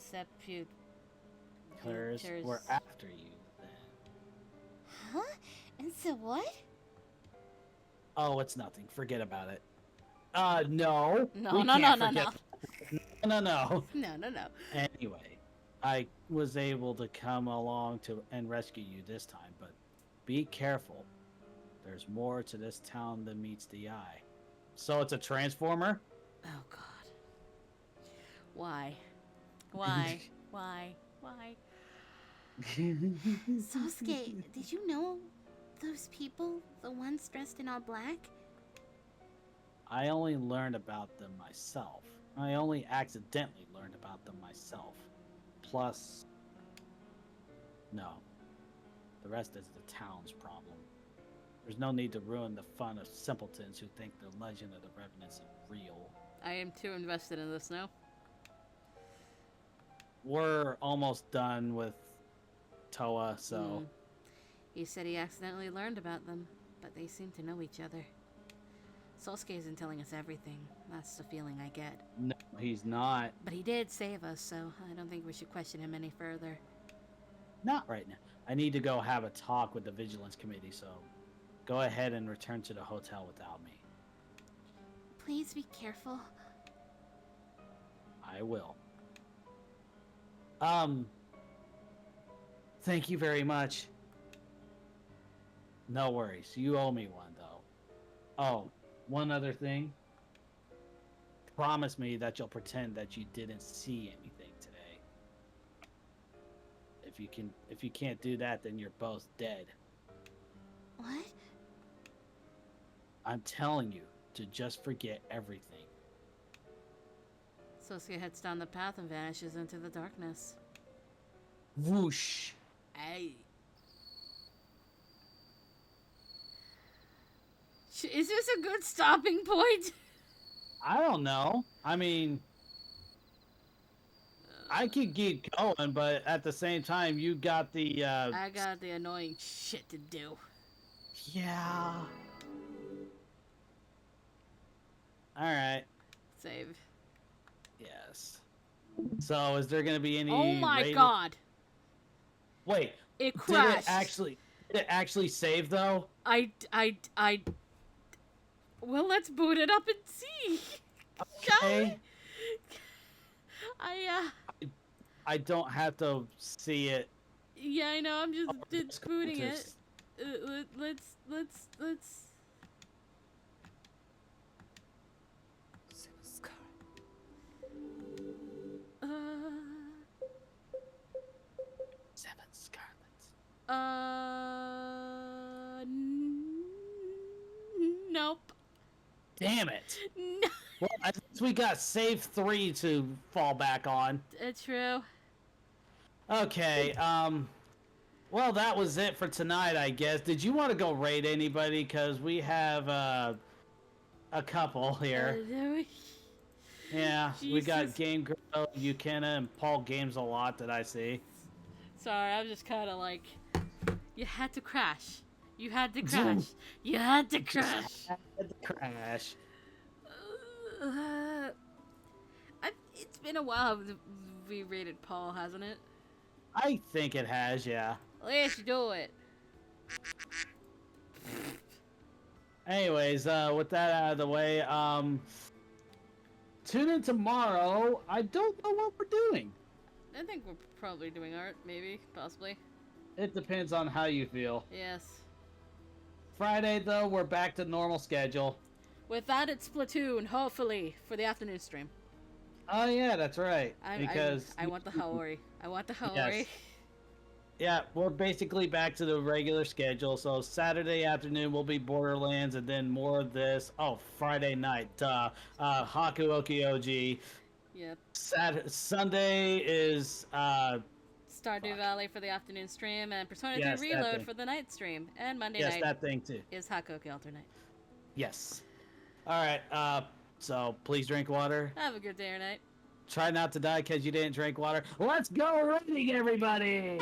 B: were after you, then...
C: Huh? And so what?
B: Oh, it's nothing. Forget about it. No.
A: No.
B: No. Anyway, I was able to come along and rescue you this time, but Be careful. There's more to this town than meets the eye. So it's a transformer?
A: Oh God. Why? Why? Why? Why?
C: Sosuke, did you know those people, the ones dressed in all black?
B: I only learned about them myself. I only accidentally learned about them myself. Plus, no. The rest is the town's problem. There's no need to ruin the fun of simpletons who think the legend of the Revenants is real.
A: I am too invested in this now.
B: We're almost done with Toa, so...
A: Hmm. He said he accidentally learned about them, but they seem to know each other. Sosuke isn't telling us everything. That's the feeling I get.
B: No, he's not.
A: But he did save us, so I don't think we should question him any further.
B: Not right now. I need to go have a talk with the Vigilance Committee, so go ahead and return to the hotel without me.
C: Please be careful.
B: I will. Thank you very much. No worries. You owe me one, though. Oh, one other thing. Promise me that you'll pretend that you didn't see anything today. If you can't do that, then you're both dead.
C: What?
B: I'm telling you to just forget everything.
A: Sosuke heads down the path and vanishes into the darkness.
B: Whoosh.
A: Hey. Is this a good stopping point?
B: I don't know. I mean, I could keep going, but at the same time, you got the,
A: I got the annoying shit to do.
B: Yeah. Alright.
A: Save.
B: Yes. So, is there going to be any...
A: Oh my
B: rating-
A: God.
B: Wait.
A: It crashed.
B: Did it actually save, though?
A: Well, let's boot it up and see. Shall we?
B: Okay. I don't have to see it.
A: Yeah, I know. I'm just booting it.
B: Just-
A: Let's. 7'scarlet.
B: Seven Scarlets.
A: Nope.
B: Damn it.
A: No.
B: Well, at least we got save 3 to fall back on.
A: True.
B: Okay, well, that was it for tonight, I guess. Did you want to go raid anybody? Because we have, a couple here. Yeah, we got
A: Jesus.
B: Game Girl, Yukina, and Paul Games a lot that I see.
A: Sorry, I'm just kind of like, you had to crash. You had to crash. You had to crash.
B: Crash.
A: It's been a while we rated Paul, hasn't it?
B: I think it has, yeah.
A: Let's do it.
B: Anyways, with that out of the way, tune in tomorrow. I don't know what we're doing.
A: I think we're probably doing art, maybe, possibly.
B: It depends on how you feel.
A: Yes.
B: Friday, though, we're back to normal schedule.
A: With that, it's Splatoon, hopefully, for the afternoon stream.
B: Oh, yeah, that's right. Because
A: I want the Haori. I want the Haori.
B: Yes. Yeah, we're basically back to the regular schedule. So Saturday afternoon will be Borderlands, and then more of this. Oh, Friday night, Haku Okioji.
A: Yep.
B: Sunday is
A: Stardew Valley for the afternoon stream, and Persona
B: Yes,
A: 3
B: that
A: Reload
B: thing.
A: for the night stream. And Monday
B: yes,
A: night
B: that thing too.
A: is Hakoki Alternate.
B: Yes. All right. So please drink water.
A: Have a good day or night.
B: Try not to die because you didn't drink water. Let's go raiding, everybody!